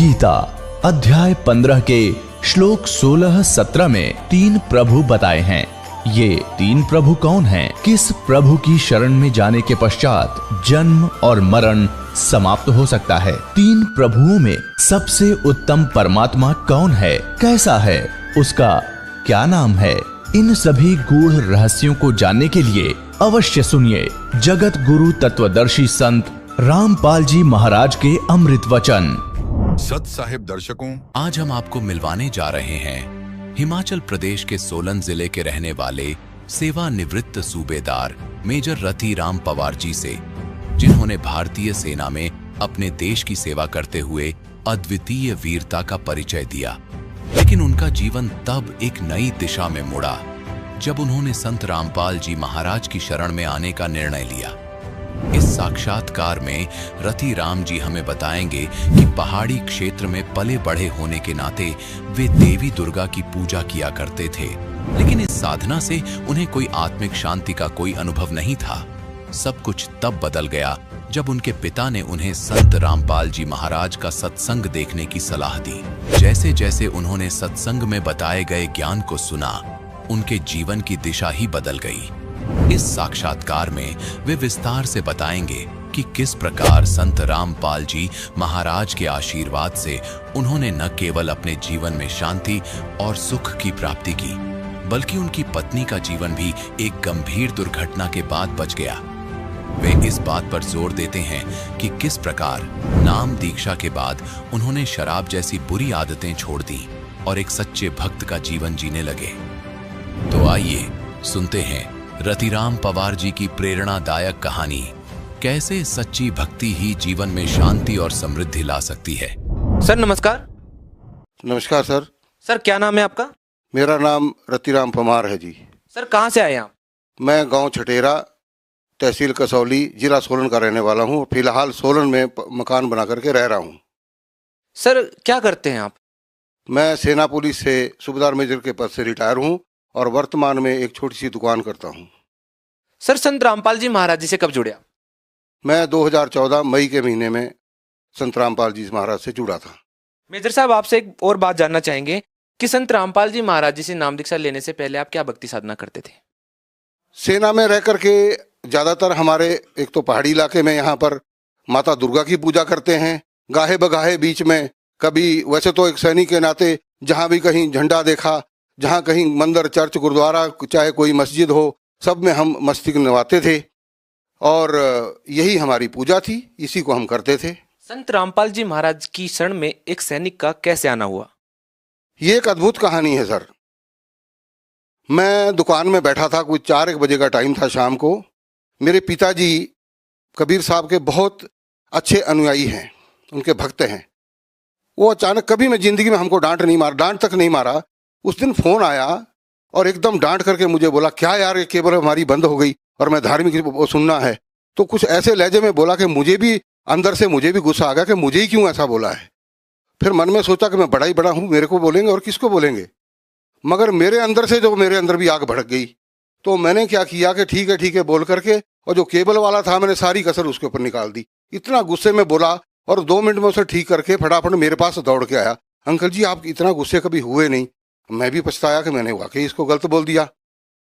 गीता अध्याय 15 के श्लोक 16-17 में 3 प्रभु बताए हैं। ये 3 प्रभु कौन हैं? किस प्रभु की शरण में जाने के पश्चात जन्म और मरण समाप्त हो सकता है? 3 प्रभुओं में सबसे उत्तम परमात्मा कौन है? कैसा है? उसका क्या नाम है? इन सभी गूढ़ रहस्यों को जानने के लिए अवश्य सुनिए जगत गुरु तत्वदर्शी संत रामपाल जी महाराज के अमृत वचन। सत साहिब दर्शकों, आज हम आपको मिलवाने जा रहे हैं हिमाचल प्रदेश के सोलन जिले के रहने वाले सेवानिवृत्त सूबेदार मेजर रति राम पवार जी से, जिन्होंने भारतीय सेना में अपने देश की सेवा करते हुए अद्वितीय वीरता का परिचय दिया। लेकिन उनका जीवन तब एक नई दिशा में मुड़ा जब उन्होंने संत रामपाल जी महाराज की शरण में आने का निर्णय लिया। इस साक्षात्कार में रति राम जी हमें बताएंगे कि पहाड़ी क्षेत्र में पले बढ़े होने के नाते वे देवी दुर्गा की पूजा किया करते थे, लेकिन इस साधना से उन्हें कोई आत्मिक शांति का कोई अनुभव नहीं था। सब कुछ तब बदल गया जब उनके पिता ने उन्हें संत रामपाल जी महाराज का सत्संग देखने की सलाह दी। जैसे जैसे उन्होंने सत्संग में बताए गए ज्ञान को सुना, उनके जीवन की दिशा ही बदल गई। इस साक्षात्कार में वे विस्तार से बताएंगे कि किस प्रकार संत रामपाल जी महाराज के आशीर्वाद से उन्होंने न केवल अपने जीवन में शांति और सुख की प्राप्ति की, बल्कि उनकी पत्नी का जीवन भी एक गंभीर दुर्घटना के बाद बच गया। वे इस बात पर जोर देते हैं कि किस प्रकार नाम दीक्षा के बाद उन्होंने शराब जैसी बुरी आदतें छोड़ दी और एक सच्चे भक्त का जीवन जीने लगे। तो आइए सुनते हैं रतिराम पवार जी की प्रेरणादायक कहानी, कैसे सच्ची भक्ति ही जीवन में शांति और समृद्धि ला सकती है। सर नमस्कार। नमस्कार सर। सर क्या नाम है आपका? मेरा नाम रतिराम पवार है जी। सर कहाँ से आए आप? मैं गांव छटेरा, तहसील कसौली, जिला सोलन का रहने वाला हूँ। फिलहाल सोलन में मकान बना करके रह रहा हूँ। सर क्या करते हैं आप? मैं सेना पुलिस से सूबेदार मेजर के पद से रिटायर हूँ और वर्तमान में एक छोटी सी दुकान करता हूँ। सर संत रामपाल जी महाराज जी से कब जुड़े आप? मैं 2014 मई के महीने में संत रामपाल जी महाराज से जुड़ा था। मेजर साहब आपसे एक और बात जानना चाहेंगे कि संत रामपाल जी महाराज जी से नाम दीक्षा लेने से पहले आप क्या भक्ति साधना करते थे? सेना में रह करके ज़्यादातर हमारे एक तो पहाड़ी इलाके में यहाँ पर माता दुर्गा की पूजा करते हैं। गाहे बगाहे बीच में कभी, वैसे तो एक सैनिक के नाते जहाँ भी कहीं झंडा देखा, जहाँ कहीं मंदिर, चर्च, गुरुद्वारा, चाहे कोई मस्जिद हो, सब में हम मस्तिष्क नवाते थे और यही हमारी पूजा थी, इसी को हम करते थे। संत रामपाल जी महाराज की शरण में एक सैनिक का कैसे आना हुआ? ये एक अद्भुत कहानी है सर। मैं दुकान में बैठा था, कुछ 4-1 बजे का टाइम था शाम को। मेरे पिताजी कबीर साहब के बहुत अच्छे अनुयायी हैं, उनके भक्त हैं। वो अचानक, कभी मैं जिंदगी में हमको डांट तक नहीं मारा। उस दिन फोन आया और एकदम डांट करके मुझे बोला, क्या यार ये केबल हमारी बंद हो गई और मैं धार्मिक वो सुनना है। तो कुछ ऐसे लहजे में बोला कि मुझे भी अंदर से मुझे भी गुस्सा आ गया कि मुझे ही क्यों ऐसा बोला है। फिर मन में सोचा कि मैं बड़ा ही बड़ा हूँ, मेरे को बोलेंगे और किसको बोलेंगे। मगर मेरे अंदर भी आग भड़क गई। तो मैंने क्या किया कि ठीक है बोल करके, और जो केबल वाला था मैंने सारी कसर उसके ऊपर निकाल दी। इतना गुस्से में बोला और 2 मिनट में उसे ठीक करके फटाफट मेरे पास दौड़ के आया। अंकल जी आप इतना गुस्से कभी हुए नहीं। मैं भी पछताया कि मैंने वाकई इसको गलत बोल दिया।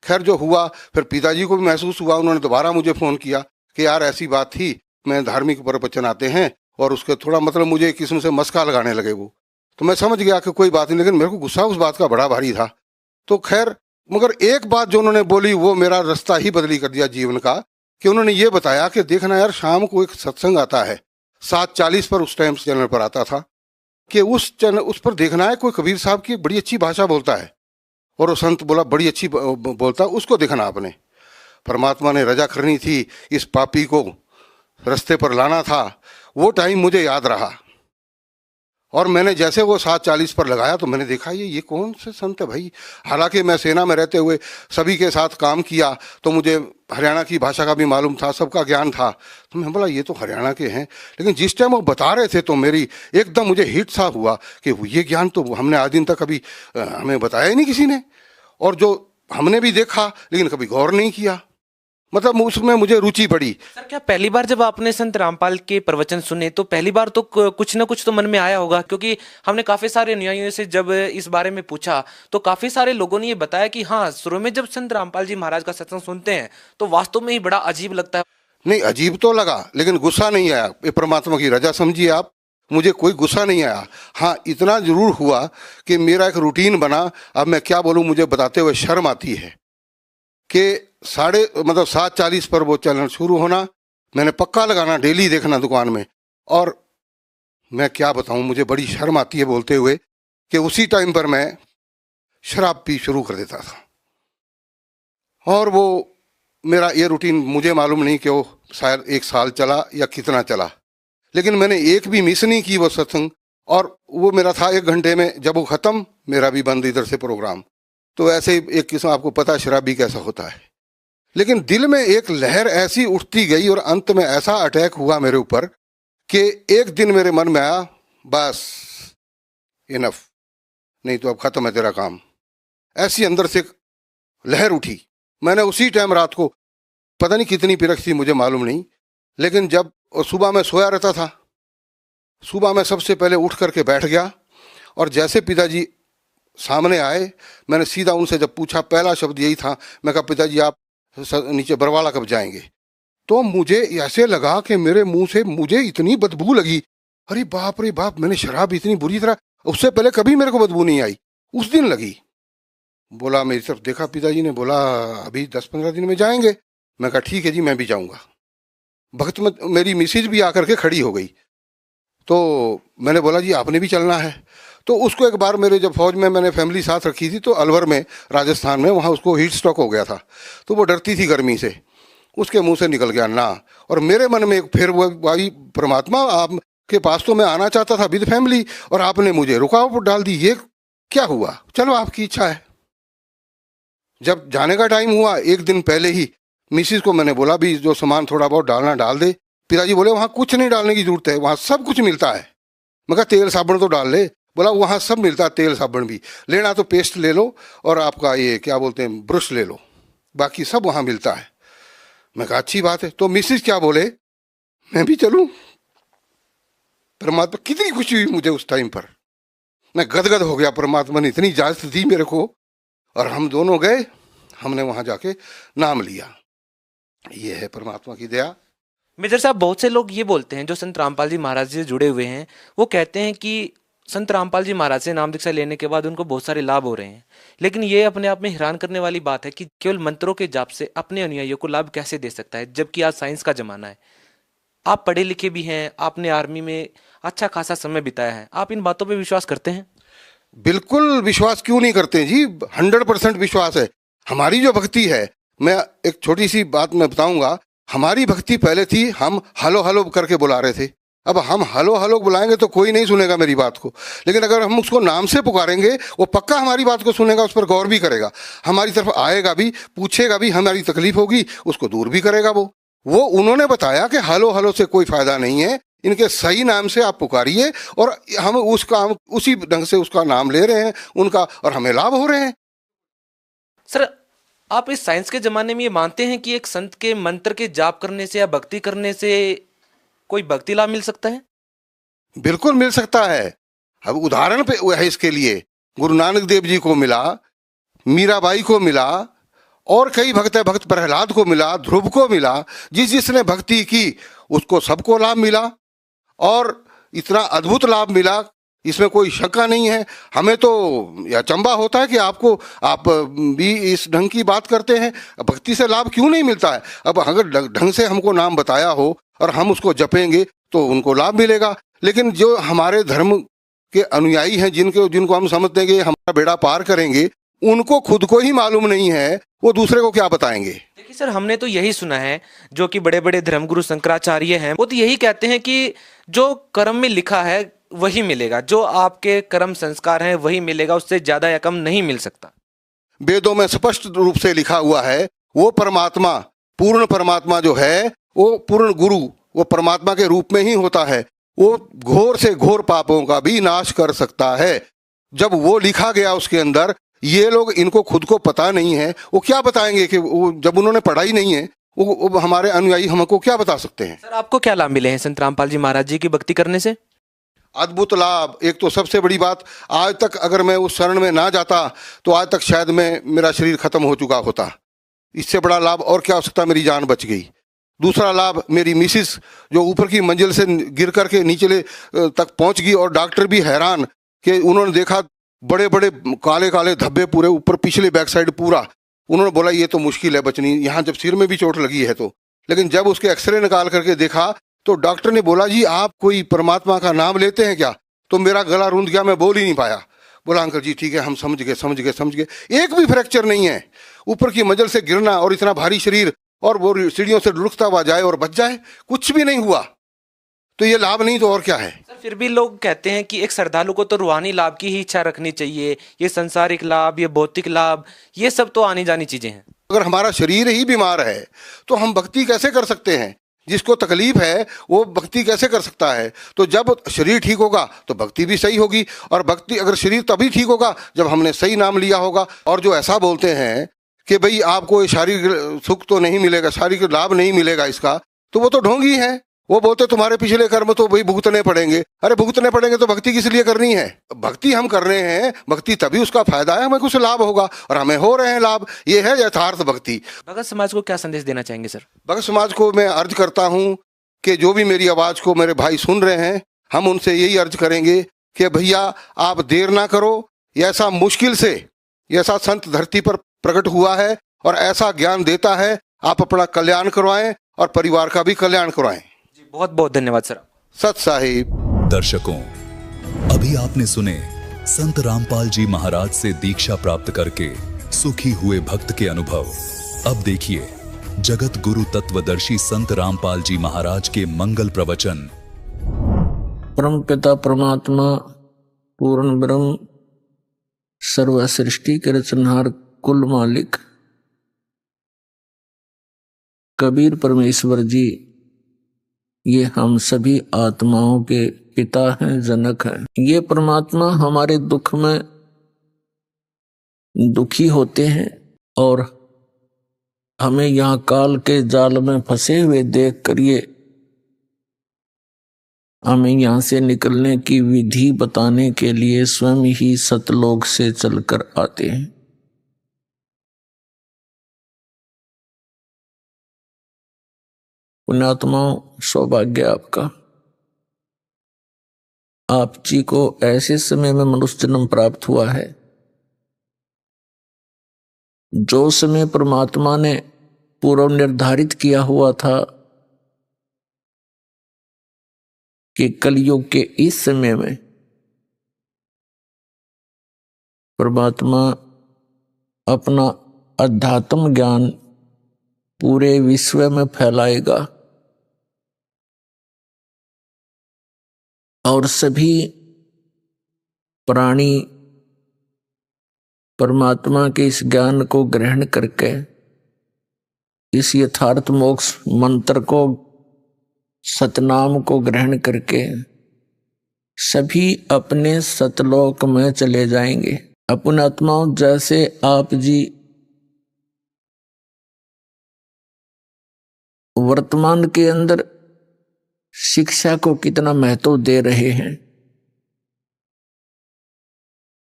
खैर जो हुआ, फिर पिताजी को भी महसूस हुआ। उन्होंने दोबारा मुझे फ़ोन किया कि यार ऐसी बात थी, मैं धार्मिक प्रवचन आते हैं और उसके थोड़ा मतलब मुझे एक किस्म से मस्का लगाने लगे वो। तो मैं समझ गया कि कोई बात नहीं, लेकिन मेरे को गुस्सा उस बात का बड़ा भारी था। तो खैर, मगर एक बात जो उन्होंने बोली वो मेरा रास्ता ही बदली कर दिया जीवन का। कि उन्होंने ये बताया कि देखना यार, शाम को एक सत्संग आता है 7:40 पर, उस टाइम चैनल पर आता था, कि उस पर देखना है, कोई कबीर साहब की बड़ी अच्छी भाषा बोलता है। और वो संत बोला बड़ी अच्छी बोलता, उसको देखना आपने। परमात्मा ने रजा करनी थी, इस पापी को रास्ते पर लाना था। वो टाइम मुझे याद रहा। और मैंने जैसे वो 7:40 पर लगाया तो मैंने देखा ये कौन से संत है भाई। हालांकि मैं सेना में रहते हुए सभी के साथ काम किया तो मुझे हरियाणा की भाषा का भी मालूम था, सबका ज्ञान था। तो मैं बोला ये तो हरियाणा के हैं, लेकिन जिस टाइम वो बता रहे थे तो मेरी एकदम मुझे हिट सा हुआ कि ये ज्ञान तो हमने आज दिन तक कभी हमें बताया ही नहीं किसी ने, और जो हमने भी देखा लेकिन कभी गौर नहीं किया। मतलब उसमें मुझे रुचि पड़ी। सर क्या पहली बार जब आपने संत रामपाल के प्रवचन सुने तो पहली बार तो कुछ ना कुछ तो मन में आया होगा, क्योंकि हमने काफी सारे अनुयायियों से जब इस बारे में पूछा तो काफी सारे लोगों ने ये बताया कि हाँ, शुरू में जब संत रामपाल जी महाराज का सत्संग सुनते हैं तो वास्तव में ही बड़ा अजीब लगता है। नहीं, अजीब तो लगा लेकिन गुस्सा नहीं आया। ये परमात्मा की रजा समझिए आप, मुझे कोई गुस्सा नहीं आया। हाँ, इतना जरूर हुआ कि मेरा एक रूटीन बना। अब मैं क्या बोलूँ, मुझे बताते हुए शर्म आती है कि 7:40 पर वो चैनल शुरू होना, मैंने पक्का लगाना, डेली देखना दुकान में। और मैं क्या बताऊँ, मुझे बड़ी शर्म आती है बोलते हुए कि उसी टाइम पर मैं शराब पी शुरू कर देता था। और वो मेरा ये रूटीन मुझे मालूम नहीं कि वो शायद 1 साल चला या कितना चला, लेकिन मैंने एक भी मिस नहीं की वो सत्संग। और वो मेरा था 1 घंटे में, जब वो ख़त्म मेरा भी बंद इधर से प्रोग्राम। तो ऐसे ही एक किस्म, आपको पता है शराबी कैसा होता है। लेकिन दिल में एक लहर ऐसी उठती गई और अंत में ऐसा अटैक हुआ मेरे ऊपर कि एक दिन मेरे मन में आया, बस इनफ, नहीं तो अब ख़त्म है तेरा काम। ऐसी अंदर से लहर उठी। मैंने उसी टाइम रात को, पता नहीं कितनी पिरक थी मुझे मालूम नहीं, लेकिन जब सुबह मैं सोया रहता था, सुबह मैं सबसे पहले उठ करके बैठ गया और जैसे पिताजी सामने आए, मैंने सीधा उनसे जब पूछा, पहला शब्द यही था, मैं कहा पिताजी आप नीचे बरवाला कब जाएंगे? तो मुझे ऐसे लगा कि मेरे मुंह से मुझे इतनी बदबू लगी, अरे बाप रे बाप, मैंने शराब इतनी बुरी तरह, उससे पहले कभी मेरे को बदबू नहीं आई, उस दिन लगी। बोला, मेरी तरफ देखा, पिताजी ने बोला अभी 10-15 दिन में जाएंगे। मैं कहा ठीक है जी, मैं भी जाऊंगा। भक्त में मेरी मिसेज भी आकर के खड़ी हो गई, तो मैंने बोला जी आपने भी चलना है। तो उसको एक बार मेरे जब फौज में मैंने फैमिली साथ रखी थी तो अलवर में, राजस्थान में, वहाँ उसको हीट स्ट्रोक हो गया था, तो वो डरती थी गर्मी से, उसके मुंह से निकल गया ना। और मेरे मन में फिर वो भाई परमात्मा, आपके पास तो मैं आना चाहता था विद फैमिली और आपने मुझे रुकावट डाल दी, ये क्या हुआ? चलो आपकी इच्छा है। जब जाने का टाइम हुआ, 1 दिन पहले ही मिसिस को मैंने बोला भी जो सामान थोड़ा बहुत डालना डाल दे। पिताजी बोले वहाँ कुछ नहीं डालने की जरूरत है, वहाँ सब कुछ मिलता है। मैं कहा तेल साबुन तो डाल ले। बोला वहाँ सब मिलता है, तेल साबुन भी लेना तो पेस्ट ले लो और आपका ये क्या बोलते हैं ब्रश ले लो, बाकी सब वहाँ मिलता है। मैं कहा अच्छी बात है। तो मिसिस क्या बोले, मैं भी चलूँ? परमात्मा, कितनी खुशी हुई मुझे उस टाइम पर, मैं गदगद हो गया। परमात्मा ने इतनी इजाजत दी मेरे को और हम दोनों गए, हमने वहाँ जाके नाम लिया। ये है परमात्मा की दया। मेजर साहब, बहुत से लोग ये बोलते हैं जो संत रामपाल जी महाराज से जुड़े हुए हैं, वो कहते हैं कि संत रामपाल जी महाराज से नाम दीक्षा लेने के बाद उनको बहुत सारे लाभ हो रहे हैं, लेकिन ये अपने आप में हैरान करने वाली बात है कि केवल मंत्रों के जाप से अपने अनुयायियों को लाभ कैसे दे सकता है, जबकि आज साइंस का जमाना है। आप पढ़े लिखे भी हैं, आपने आर्मी में अच्छा खासा समय बिताया है, आप इन बातों पर विश्वास करते हैं? बिल्कुल विश्वास क्यों नहीं करते जी, 100% विश्वास है। हमारी जो भक्ति है, मैं एक छोटी सी बात मैं बताऊंगा। हमारी भक्ति पहले थी, हम हलो हलो करके बुला रहे थे। अब हम हलो हलो बुलाएंगे तो कोई नहीं सुनेगा मेरी बात को, लेकिन अगर हम उसको नाम से पुकारेंगे वो पक्का हमारी बात को सुनेगा, उस पर गौर भी करेगा, हमारी तरफ आएगा भी, पूछेगा भी, हमारी तकलीफ होगी उसको दूर भी करेगा। वो उन्होंने बताया कि हलो हलो से कोई फायदा नहीं है, इनके सही नाम से आप पुकारिए और हम उसी ढंग से उसका नाम ले रहे हैं उनका, और हमें लाभ हो रहे हैं। सर, आप इस साइंस के जमाने में ये मानते हैं कि एक संत के मंत्र के जाप करने से या भक्ति करने से कोई भक्ति लाभ मिल सकता है? बिल्कुल मिल सकता है। अब उदाहरण पे है इसके लिए, गुरु नानक देव जी को मिला, मीराबाई को मिला, और कई भक्त है, भक्त प्रहलाद को मिला, ध्रुव को मिला। जिसने भक्ति की उसको सबको लाभ मिला और इतना अद्भुत लाभ मिला, इसमें कोई शंका नहीं है। हमें तो यह चंबा होता है कि आप भी इस ढंग की बात करते हैं, भक्ति से लाभ क्यों नहीं मिलता है? अब अगर ढंग से हमको नाम बताया हो और हम उसको जपेंगे तो उनको लाभ मिलेगा। लेकिन जो हमारे धर्म के अनुयायी हैं, जिनको हम समझते हैं कि हमारा बेड़ा पार करेंगे, उनको खुद को ही मालूम नहीं है, वो दूसरे को क्या बताएंगे? देखिए सर, हमने तो यही सुना है, जो कि बड़े बड़े धर्मगुरु शंकराचार्य हैं, वो तो यही कहते हैं कि जो कर्म में लिखा है वही मिलेगा, जो आपके कर्म संस्कार हैं वही मिलेगा, उससे ज्यादा या कम नहीं मिल सकता। वेदों में स्पष्ट रूप से लिखा हुआ है, वो परमात्मा, पूर्ण परमात्मा जो है, वो पूर्ण गुरु, वो परमात्मा के रूप में ही होता है। वो घोर से घोर पापों का भी नाश कर सकता है। जब वो लिखा गया उसके अंदर, ये लोग, इनको खुद को पता नहीं है, वो क्या बताएंगे कि वो जब उन्होंने पढ़ा ही नहीं है, वो हमारे अनुयायी हमको क्या बता सकते हैं। सर आपको क्या लाभ मिले हैं संत रामपाल जी महाराज जी की भक्ति करने से? अद्भुत लाभ। एक तो सबसे बड़ी बात, आज तक अगर मैं उस शरण में ना जाता तो आज तक शायद मेरा शरीर खत्म हो चुका होता। इससे बड़ा लाभ और क्या हो सकता, मेरी जान बच गई। दूसरा लाभ, मेरी मिसिस जो ऊपर की मंजिल से गिर करके नीचे तक पहुंच गई और डॉक्टर भी हैरान कि उन्होंने देखा बड़े बड़े काले काले धब्बे पूरे ऊपर पिछले बैक साइड पूरा। उन्होंने बोला ये तो मुश्किल है बचनी, यहाँ जब सिर में भी चोट लगी है तो। लेकिन जब उसके एक्सरे निकाल करके देखा तो डॉक्टर ने बोला जी आप कोई परमात्मा का नाम लेते हैं क्या? तो मेरा गला रूंध गया, मैं बोल ही नहीं पाया। बोला अंकल जी ठीक है, हम समझ गए। एक भी फ्रैक्चर नहीं है। ऊपर की मंजिल से गिरना और इतना भारी शरीर और वो सीढ़ियों से लुढ़कता हुआ जाए और बच जाए, कुछ भी नहीं हुआ। तो ये लाभ नहीं तो और क्या है। सर फिर भी लोग कहते हैं कि एक श्रद्धालु को तो रूहानी लाभ की ही इच्छा रखनी चाहिए, ये संसारिक लाभ, ये भौतिक लाभ, ये सब तो आनी जानी चीजें हैं। अगर हमारा शरीर ही बीमार है तो हम भक्ति कैसे कर सकते हैं? जिसको तकलीफ है वो भक्ति कैसे कर सकता है? तो जब शरीर ठीक होगा तो भक्ति भी सही होगी, और भक्ति अगर शरीर तभी ठीक होगा जब हमने सही नाम लिया होगा। और जो ऐसा बोलते हैं कि भाई आपको शारीरिक सुख तो नहीं मिलेगा, शारीरिक लाभ नहीं मिलेगा इसका, तो वो तो ढोंगी है। वो बोलते तुम्हारे पिछले कर्म तो भाई भुगतने पड़ेंगे। अरे भुगतने पड़ेंगे तो भक्ति किस लिए करनी है? भक्ति हम कर रहे हैं, भक्ति तभी उसका फायदा है, हमें कुछ लाभ होगा, और हमें हो रहे हैं लाभ। ये है यथार्थ भक्ति। भगत समाज को क्या संदेश देना चाहेंगे सर? भगत समाज को मैं अर्ज करता हूँ कि जो भी मेरी आवाज को मेरे भाई सुन रहे हैं, हम उनसे यही अर्ज करेंगे कि भैया आप देर ना करो। ऐसा मुश्किल से ऐसा संत धरती पर प्रकट हुआ है और ऐसा ज्ञान देता है, आप अपना कल्याण करवाएं और परिवार का भी कल्याण करवाएं। जी बहुत बहुत धन्यवाद सर। सत साहिब। दर्शकों, अभी आपने सुने संत रामपाल जी महाराज से दीक्षा प्राप्त करके सुखी हुए भक्त के अनुभव। अब देखिए जगत गुरु तत्वदर्शी संत रामपाल जी महाराज के मंगल प्रवचन। परम पिता परमात्मा पूर्ण ब्रह्म सर्व सृष्टि के रचनहार कुल मालिक कबीर परमेश्वर जी, ये हम सभी आत्माओं के पिता हैं, जनक हैं। ये परमात्मा हमारे दुख में दुखी होते हैं और हमें यहाँ काल के जाल में फंसे हुए देख कर ये हमें यहाँ से निकलने की विधि बताने के लिए स्वयं ही सतलोक से चलकर आते हैं। पुण्यात्माओं, सौभाग्य आपका, आप जी को ऐसे समय में मनुष्य जन्म प्राप्त हुआ है जो समय परमात्मा ने पूर्व निर्धारित किया हुआ था कि कलयुग के इस समय में परमात्मा अपना अध्यात्म ज्ञान पूरे विश्व में फैलाएगा और सभी प्राणी परमात्मा के इस ज्ञान को ग्रहण करके इस यथार्थ मोक्ष मंत्र को, सतनाम को ग्रहण करके सभी अपने सतलोक में चले जाएंगे। अपने आत्माओं, जैसे आप जी वर्तमान के अंदर शिक्षा को कितना महत्व दे रहे हैं,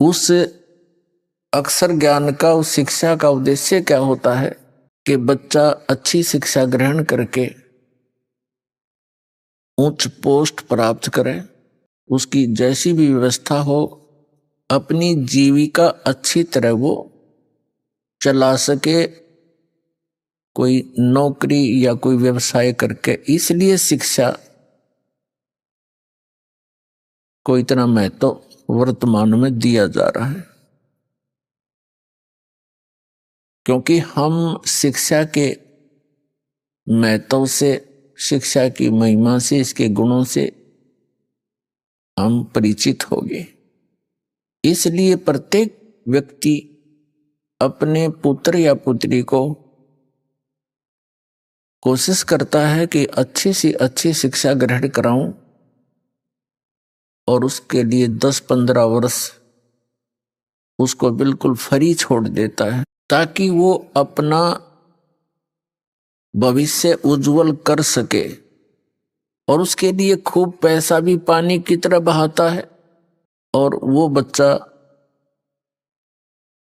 उस अक्षर ज्ञान का, उस शिक्षा का उद्देश्य क्या होता है कि बच्चा अच्छी शिक्षा ग्रहण करके उच्च पोस्ट प्राप्त करे, उसकी जैसी भी व्यवस्था हो अपनी जीविका अच्छी तरह वो चला सके, कोई नौकरी या कोई व्यवसाय करके। इसलिए शिक्षा को इतना महत्व वर्तमान में दिया जा रहा है, क्योंकि हम शिक्षा के महत्व से, शिक्षा की महिमा से, इसके गुणों से हम परिचित हो गए। इसलिए प्रत्येक व्यक्ति अपने पुत्र या पुत्री को कोशिश करता है कि अच्छी से अच्छी शिक्षा ग्रहण कराऊं और उसके लिए 10-15 वर्ष उसको बिल्कुल फ्री छोड़ देता है ताकि वो अपना भविष्य उज्जवल कर सके, और उसके लिए खूब पैसा भी पानी की तरह बहाता है, और वो बच्चा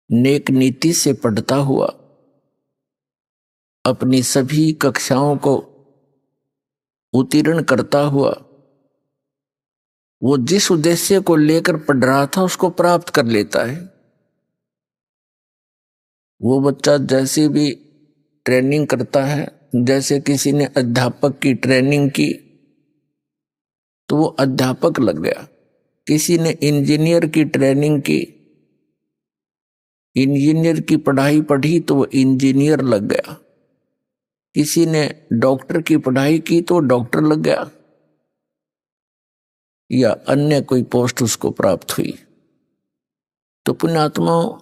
नेक नीति से पढ़ता हुआ अपनी सभी कक्षाओं को उत्तीर्ण करता हुआ वो जिस उद्देश्य को लेकर पढ़ रहा था उसको प्राप्त कर लेता है। वो बच्चा जैसे भी ट्रेनिंग करता है, जैसे किसी ने अध्यापक की ट्रेनिंग की तो वो अध्यापक लग गया, किसी ने इंजीनियर की ट्रेनिंग की, इंजीनियर की पढ़ाई पढ़ी तो वो इंजीनियर लग गया, किसी ने डॉक्टर की पढ़ाई की तो डॉक्टर लग गया, या अन्य कोई पोस्ट उसको प्राप्त हुई। तो पुण्यात्माओं,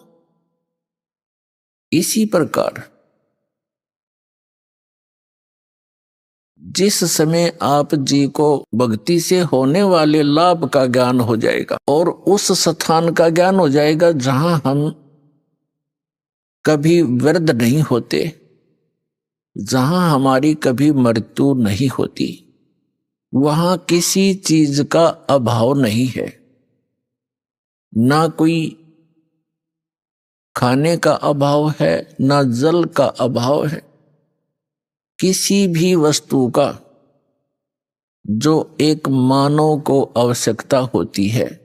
इसी प्रकार जिस समय आप जी को भक्ति से होने वाले लाभ का ज्ञान हो जाएगा और उस स्थान का ज्ञान हो जाएगा जहां हम कभी वृद्ध नहीं होते, जहां हमारी कभी मृत्यु नहीं होती, वहां किसी चीज का अभाव नहीं है, ना कोई खाने का अभाव है, ना जल का अभाव है, किसी भी वस्तु का जो एक मानव को आवश्यकता होती है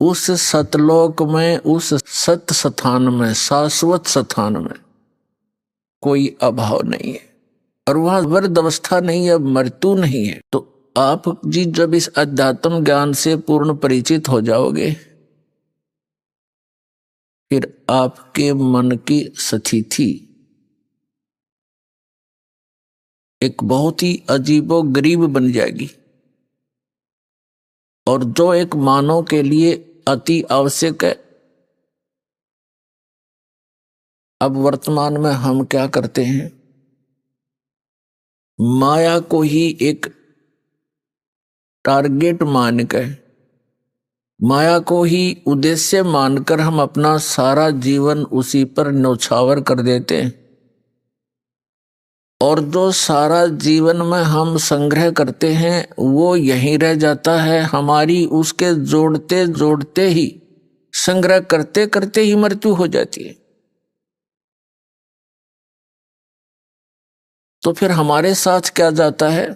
उस सतलोक में, उस सत स्थान में, शाश्वत स्थान में कोई अभाव नहीं है, और वहां वृद्ध अवस्था नहीं है, मृत्यु नहीं है। तो आप जी जब इस अध्यात्म ज्ञान से पूर्ण परिचित हो जाओगे, फिर आपके मन की स्थिति एक बहुत ही अजीबो गरीब बन जाएगी, और जो एक मानव के लिए अति आवश्यक है। अब वर्तमान में हम क्या करते हैं, माया को ही एक टारगेट मानकर, माया को ही उद्देश्य मानकर हम अपना सारा जीवन उसी पर न्यौछावर कर देते हैं, और जो सारा जीवन में हम संग्रह करते हैं वो यहीं रह जाता है। हमारी उसके जोड़ते जोड़ते ही, संग्रह करते करते ही मृत्यु हो जाती है। तो फिर हमारे साथ क्या जाता है,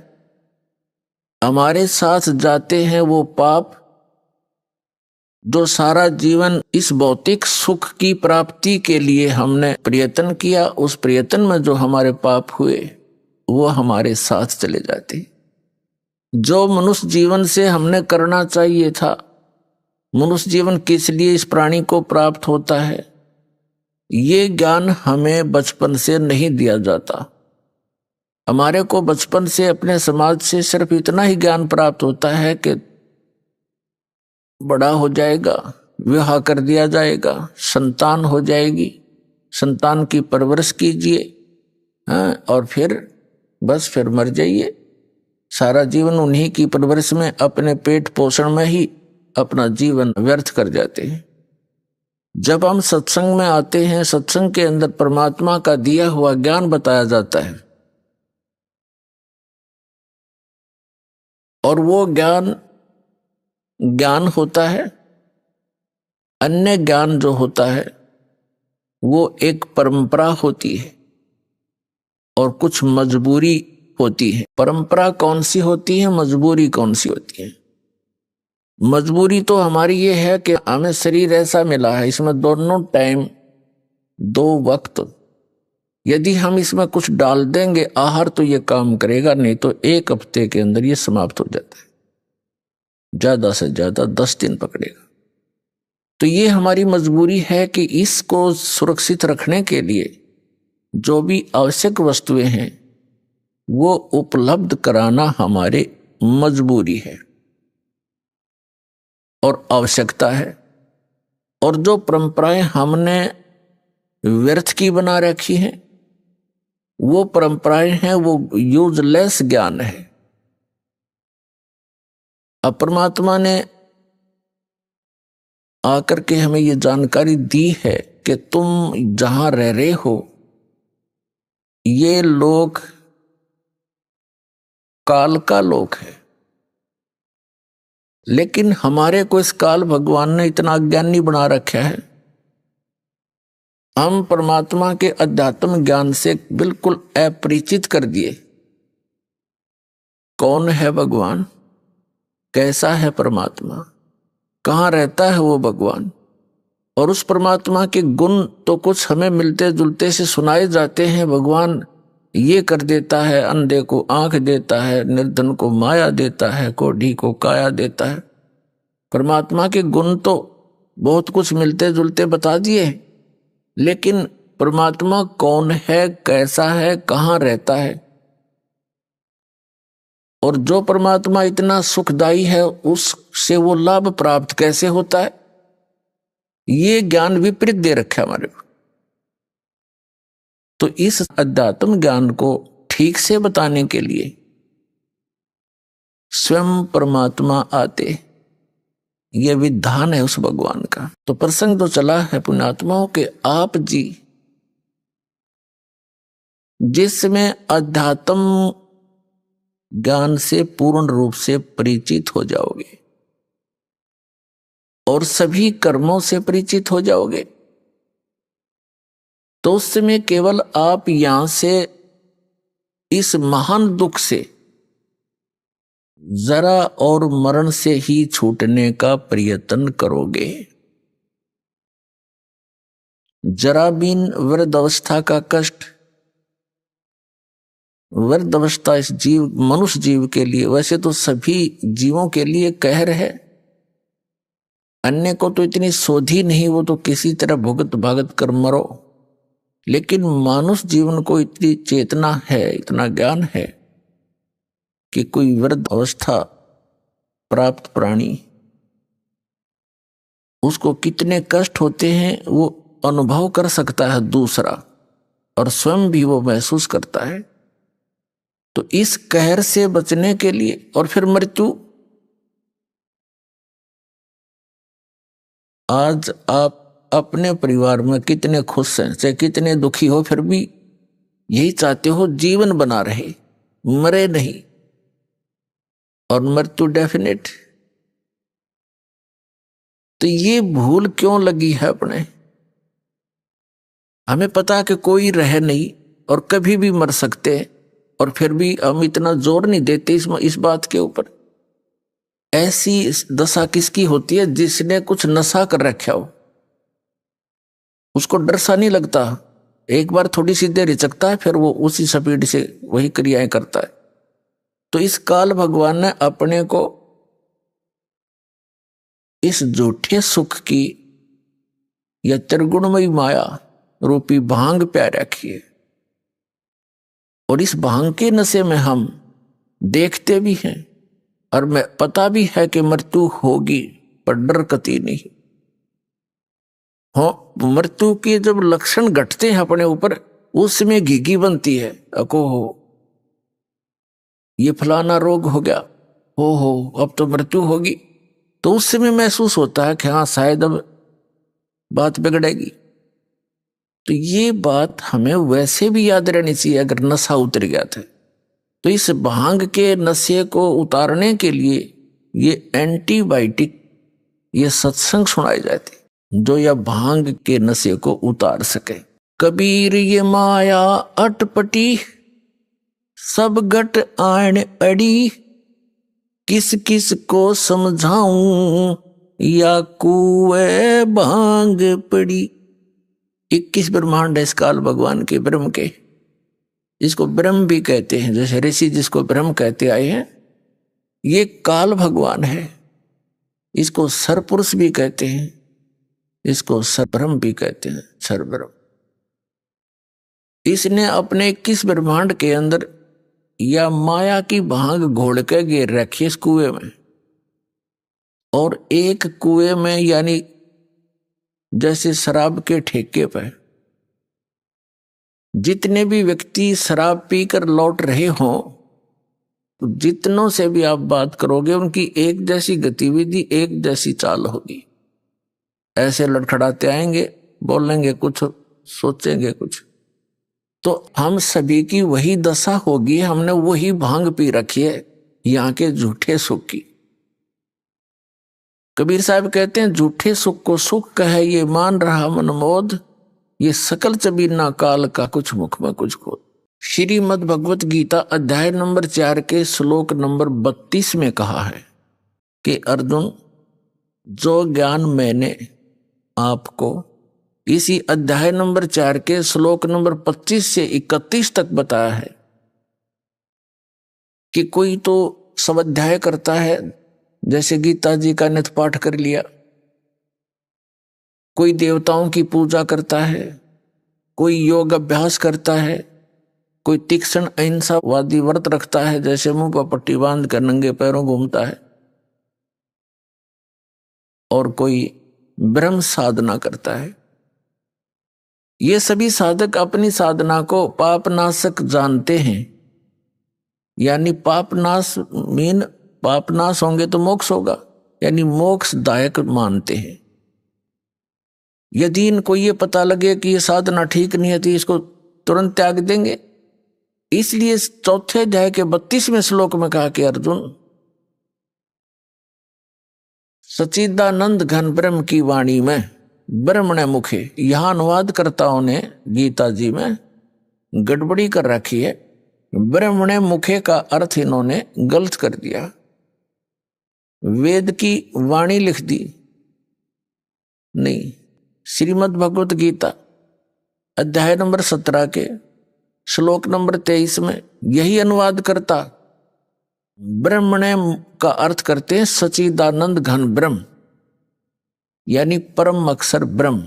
हमारे साथ जाते हैं वो पाप जो सारा जीवन इस भौतिक सुख की प्राप्ति के लिए हमने प्रयत्न किया, उस प्रयत्न में जो हमारे पाप हुए वो हमारे साथ चले जाते। जो मनुष्य जीवन से हमने करना चाहिए था, मनुष्य जीवन किस लिए इस प्राणी को प्राप्त होता है, ये ज्ञान हमें बचपन से नहीं दिया जाता। हमारे को बचपन से अपने समाज से सिर्फ इतना ही ज्ञान प्राप्त होता है कि बड़ा हो जाएगा, विवाह कर दिया जाएगा, संतान हो जाएगी, संतान की परवरिश कीजिए, और फिर बस फिर मर जाइए। सारा जीवन उन्हीं की परवरिश में, अपने पेट पोषण में ही अपना जीवन व्यर्थ कर जाते हैं। जब हम सत्संग में आते हैं, सत्संग के अंदर परमात्मा का दिया हुआ ज्ञान बताया जाता है, और वो ज्ञान होता है। अन्य ज्ञान जो होता है वो एक परंपरा होती है और कुछ मजबूरी होती है। परंपरा कौन सी होती है, मजबूरी कौन सी होती है? मजबूरी तो हमारी ये है कि हमें शरीर ऐसा मिला है, इसमें दोनों टाइम, दो वक्त, यदि हम इसमें कुछ डाल देंगे आहार तो ये काम करेगा, नहीं तो एक हफ्ते के अंदर ये समाप्त हो जाता है, ज्यादा से ज्यादा 10 दिन पकड़ेगा। तो ये हमारी मजबूरी है कि इसको सुरक्षित रखने के लिए जो भी आवश्यक वस्तुएं हैं वो उपलब्ध कराना हमारे मजबूरी है और आवश्यकता है। और जो परंपराएं हमने व्यर्थ की बना रखी हैं, वो परंपराएं हैं, वो यूजलेस ज्ञान है। अब परमात्मा ने आकर के हमें ये जानकारी दी है कि तुम जहां रह रहे हो ये लोक काल का लोक है, लेकिन हमारे को इस काल भगवान ने इतना अज्ञानी बना रखा है, हम परमात्मा के अध्यात्म ज्ञान से बिल्कुल अपरिचित कर दिए। कौन है भगवान, कैसा है परमात्मा, कहाँ रहता है वो भगवान, और उस परमात्मा के गुण तो कुछ हमें मिलते जुलते से सुनाए जाते हैं। भगवान ये कर देता है, अंधे को आंख देता है, निर्धन को माया देता है, कोढ़ी को काया देता है। परमात्मा के गुण तो बहुत कुछ मिलते जुलते बता दिए, लेकिन परमात्मा कौन है, कैसा है, कहाँ रहता है, और जो परमात्मा इतना सुखदायी है उससे वो लाभ प्राप्त कैसे होता है, ये ज्ञान विपरीत दे रखा है हमारे को। तो इस अध्यात्म ज्ञान को ठीक से बताने के लिए स्वयं परमात्मा आते, यह विधान है उस भगवान का। तो प्रसंग तो चला है पुण्यात्माओं के, आप जी जिसमें अध्यात्म ज्ञान से पूर्ण रूप से परिचित हो जाओगे और सभी कर्मों से परिचित हो जाओगे, तो उस समय केवल आप यहां से इस महान दुख से जरा और मरण से ही छूटने का प्रयत्न करोगे। जरा बिन वृद्ध अवस्था का कष्ट, वृद्ध अवस्था इस जीव मनुष्य जीव के लिए, वैसे तो सभी जीवों के लिए कहर है, अन्य को तो इतनी सोधी नहीं, वो तो किसी तरह भुगत भागत कर मरो, लेकिन मानुष जीवन को इतनी चेतना है, इतना ज्ञान है कि कोई वृद्ध अवस्था प्राप्त प्राणी, उसको कितने कष्ट होते हैं वो अनुभव कर सकता है दूसरा, और स्वयं भी वो महसूस करता है। तो इस कहर से बचने के लिए, और फिर मृत्यु, आज आप अपने परिवार में कितने खुश हैं, चाहे कितने दुखी हो, फिर भी यही चाहते हो जीवन बना रहे, मरे नहीं, और मृत्यु डेफिनेट। तो ये भूल क्यों लगी है अपने? हमें पता है कि कोई रह नहीं और कभी भी मर सकते हैं, और फिर भी हम इतना जोर नहीं देते इस बात के ऊपर। ऐसी दशा किसकी होती है? जिसने कुछ नशा कर रखा हो, उसको डर सा नहीं लगता, एक बार थोड़ी सी देर हिचकता है, फिर वो उसी स्पीड से वही क्रियाएं करता है। तो इस काल भगवान ने अपने को इस झूठे सुख की या त्रिगुणमयी माया रूपी भांग प्या रखी है, और इस भांग के नशे में हम देखते भी हैं और मैं पता भी है कि मृत्यु होगी, पर डर कती नहीं हो। मृत्यु के जब लक्षण घटते हैं अपने ऊपर, उसमें घिघी बनती है, अको हो ये फलाना रोग हो गया, हो अब तो मृत्यु होगी, तो उस समय महसूस होता है कि हाँ शायद अब बात बिगड़ेगी। तो ये बात हमें वैसे भी याद रहनी चाहिए अगर नशा उतर गया था। तो इस भांग के नशे को उतारने के लिए ये एंटीबायोटिक, ये सत्संग सुनाए जाते जो यह भांग के नशे को उतार सके। कबीर ये माया अटपटी, सब गट आण अड़ी, किस किस को समझाऊं, या कुए भांग पड़ी। 21 ब्रह्मांड है इस काल भगवान के, ब्रह्म के, जिसको ब्रह्म भी कहते हैं, जैसे ऋषि जिसको ब्रह्म कहते आए हैं, ये काल भगवान है। इसको सरपुरुष भी कहते हैं, इसको सरब्रह्म भी कहते हैं, सरब्रह्म। इसने अपने 21 ब्रह्मांड के अंदर या माया की भांग घोल के घेर रखी इस कुएं में, और एक कुएं में यानी जैसे शराब के ठेके पर जितने भी व्यक्ति शराब पीकर लौट रहे हों, तो जितनों से भी आप बात करोगे उनकी एक जैसी गतिविधि, एक जैसी चाल होगी। ऐसे लड़खड़ाते आएंगे, बोलेंगे कुछ, सोचेंगे कुछ, तो हम सभी की वही दशा होगी, हमने वही भांग पी रखी है यहाँ के झूठे सुख की। कबीर साहब कहते हैं झूठे सुख को सुख कहे ये मान रहा मनमोद, ये सकल चबीना काल का कुछ मुख में कुछ खोद। श्रीमद् भगवत गीता अध्याय नंबर 4 के श्लोक नंबर 32 में कहा है कि अर्जुन, जो ज्ञान मैंने आपको इसी अध्याय नंबर 4 के श्लोक नंबर 25 से 31 तक बताया है कि कोई तो स्वाध्याय करता है, जैसे गीता जी का नित्य पाठ कर लिया, कोई देवताओं की पूजा करता है, कोई योग अभ्यास करता है, कोई तीक्ष्ण अहिंसावादी व्रत रखता है, जैसे मुंह पर पट्टी बांध कर नंगे पैरों घूमता है, और कोई ब्रह्म साधना करता है। ये सभी साधक अपनी साधना को पापनाशक जानते हैं, यानी पापनाश पापनाश होंगे तो मोक्ष होगा, यानी मोक्षदायक मानते हैं। यदि इनको ये पता लगे कि ये साधना ठीक नहीं है तो इसको तुरंत त्याग देंगे। इसलिए चौथे अध्याय के 32वें श्लोक में कहा कि अर्जुन, सच्चिदानंद घन ब्रह्म की वाणी में ब्रह्मणे मुखे, यहां अनुवादकर्ताओं ने गीता जी में गड़बड़ी कर रखी है। ब्रह्मणे मुखे का अर्थ इन्होंने गलत कर दिया, वेद की वाणी लिख दी। नहीं, श्रीमद् भगवत गीता अध्याय नंबर 17 के श्लोक नंबर 23 में यही अनुवाद करता ब्रह्मणे का अर्थ करते हैं सच्चिदानंद घन ब्रह्म, यानी परम अक्षर ब्रह्म।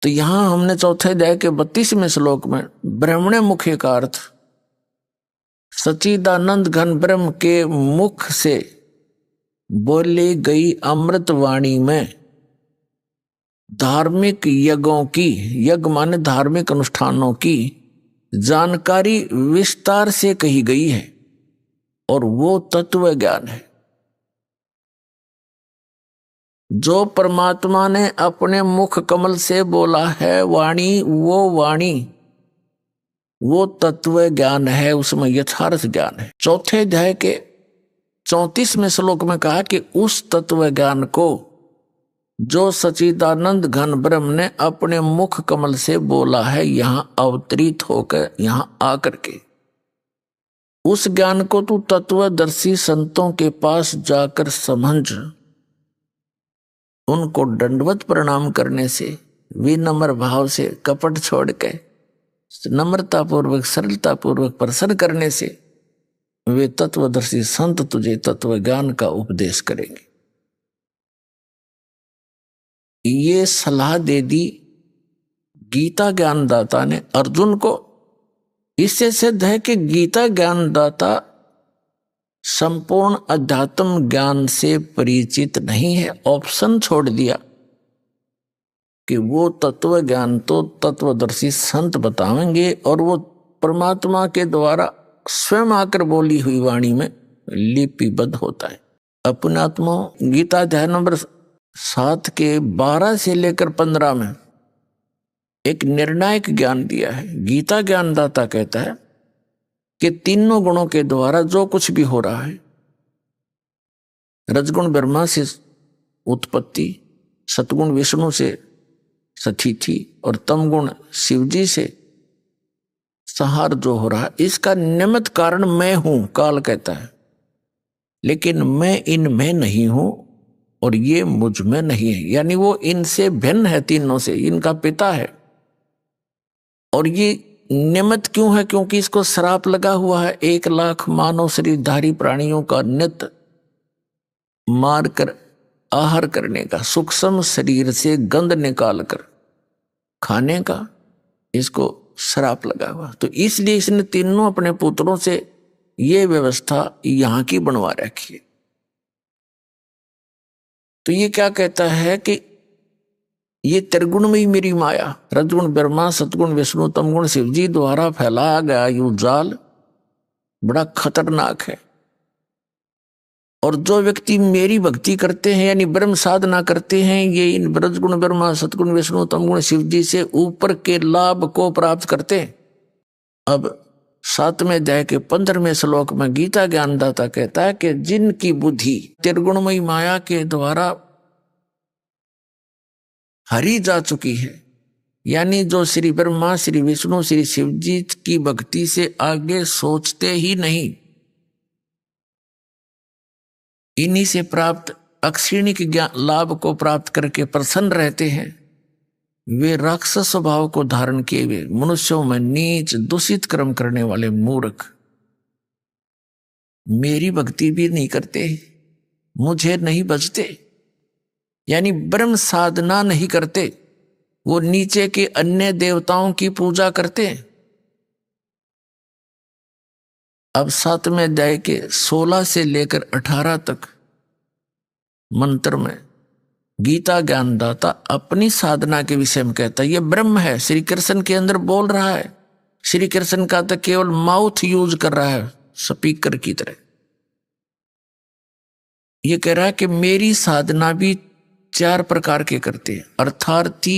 तो यहां हमने चौथे अध्याय के 32वें श्लोक में ब्रह्मणे मुखे का अर्थ सच्चिदानंद घन ब्रह्म के मुख से बोली गई अमृत वाणी में धार्मिक यज्ञों की, यज्ञ माने धार्मिक अनुष्ठानों की जानकारी विस्तार से कही गई है, और वो तत्व ज्ञान है जो परमात्मा ने अपने मुख कमल से बोला है। वाणी वो तत्व ज्ञान है, उसमें यथार्थ ज्ञान है। चौथे अध्याय के 34वें श्लोक में कहा कि उस तत्व ज्ञान को जो सच्चिदानंद घन ब्रह्म ने अपने मुख कमल से बोला है, यहां अवतरित होकर यहां आकर के, उस ज्ञान को तू तत्वदर्शी संतों के पास जाकर समझ, उनको दंडवत प्रणाम करने से, विनम्र भाव से, कपट छोड़ के नम्रता पूर्वक, सरलता पूर्वक प्रसन्न करने से वे तत्वदर्शी संत तुझे तत्व ज्ञान का उपदेश करेंगे। ये सलाह दे दी गीता ज्ञानदाता ने अर्जुन को। इससे सिद्ध है कि गीता ज्ञानदाता संपूर्ण अध्यात्म ज्ञान से परिचित नहीं है। ऑप्शन छोड़ दिया कि वो तत्व ज्ञान तो तत्वदर्शी संत बताएंगे, और वो परमात्मा के द्वारा स्वयं आकर बोली हुई वाणी में लिपिबद्ध होता है। अपने आत्मा गीता अध्याय नंबर 7 के 12 से लेकर 15 में एक निर्णायक ज्ञान दिया है। गीता ज्ञानदाता कहता है कि तीनों गुणों के द्वारा जो कुछ भी हो रहा है, रजगुण ब्रह्मा से उत्पत्ति, सतगुण विष्णु से सतिथि और तमगुण शिवजी से संहार जो हो रहा है, इसका निमित्त कारण मैं हूं, काल कहता है। लेकिन मैं इनमें नहीं हूं और ये मुझ में नहीं है, यानी वो इनसे भिन्न है, तीनों से, इनका पिता है। और ये निमित्त क्यों है? क्योंकि इसको श्राप लगा हुआ है 1 लाख मानव शरीरधारी प्राणियों का नित्य मारकर आहार करने का, सूक्ष्म शरीर से गंध निकाल कर खाने का, इसको श्राप लगा हुआ। तो इसलिए इसने तीनों अपने पुत्रों से ये व्यवस्था यहां की बनवा रखी है। तो ये क्या कहता है कि ये त्रिगुण में ही मेरी माया, रजगुण ब्रह्मा, सतगुण विष्णु, तमगुण शिवजी द्वारा फैलाया गया यू जाल बड़ा खतरनाक है। और जो व्यक्ति मेरी भक्ति करते हैं यानी ब्रह्म साधना करते हैं, ये इन ब्रजगुण ब्रह्मा सतगुण विष्णु तमगुण शिव जी से ऊपर के लाभ को प्राप्त करते हैं। अब 7वें अध्याय के 15वें श्लोक में गीता ज्ञानदाता कहता है कि जिनकी बुद्धि त्रिगुणमयी माया के द्वारा हरी जा चुकी है, यानी जो श्री ब्रह्मा श्री विष्णु श्री शिव जी की भक्ति से आगे सोचते ही नहीं, इन्हीं से प्राप्त अक्षीणिक ज्ञान लाभ को प्राप्त करके प्रसन्न रहते हैं, वे राक्षस स्वभाव को धारण किए हुए मनुष्यों में नीच दूषित कर्म करने वाले मूर्ख मेरी भक्ति भी नहीं करते, मुझे नहीं बचते, यानी ब्रह्म साधना नहीं करते, वो नीचे के अन्य देवताओं की पूजा करते हैं। अब 7वें अध्याय के 16 से लेकर 18 तक मंत्र में गीता ज्ञानदाता अपनी साधना के विषय में कहता है। ये ब्रह्म है, श्री कृष्ण के अंदर बोल रहा है। श्री कृष्ण का तो केवल माउथ यूज कर रहा है स्पीकर की तरह। ये कह रहा है कि मेरी साधना भी 4 प्रकार के करते हैं। अर्थार्थी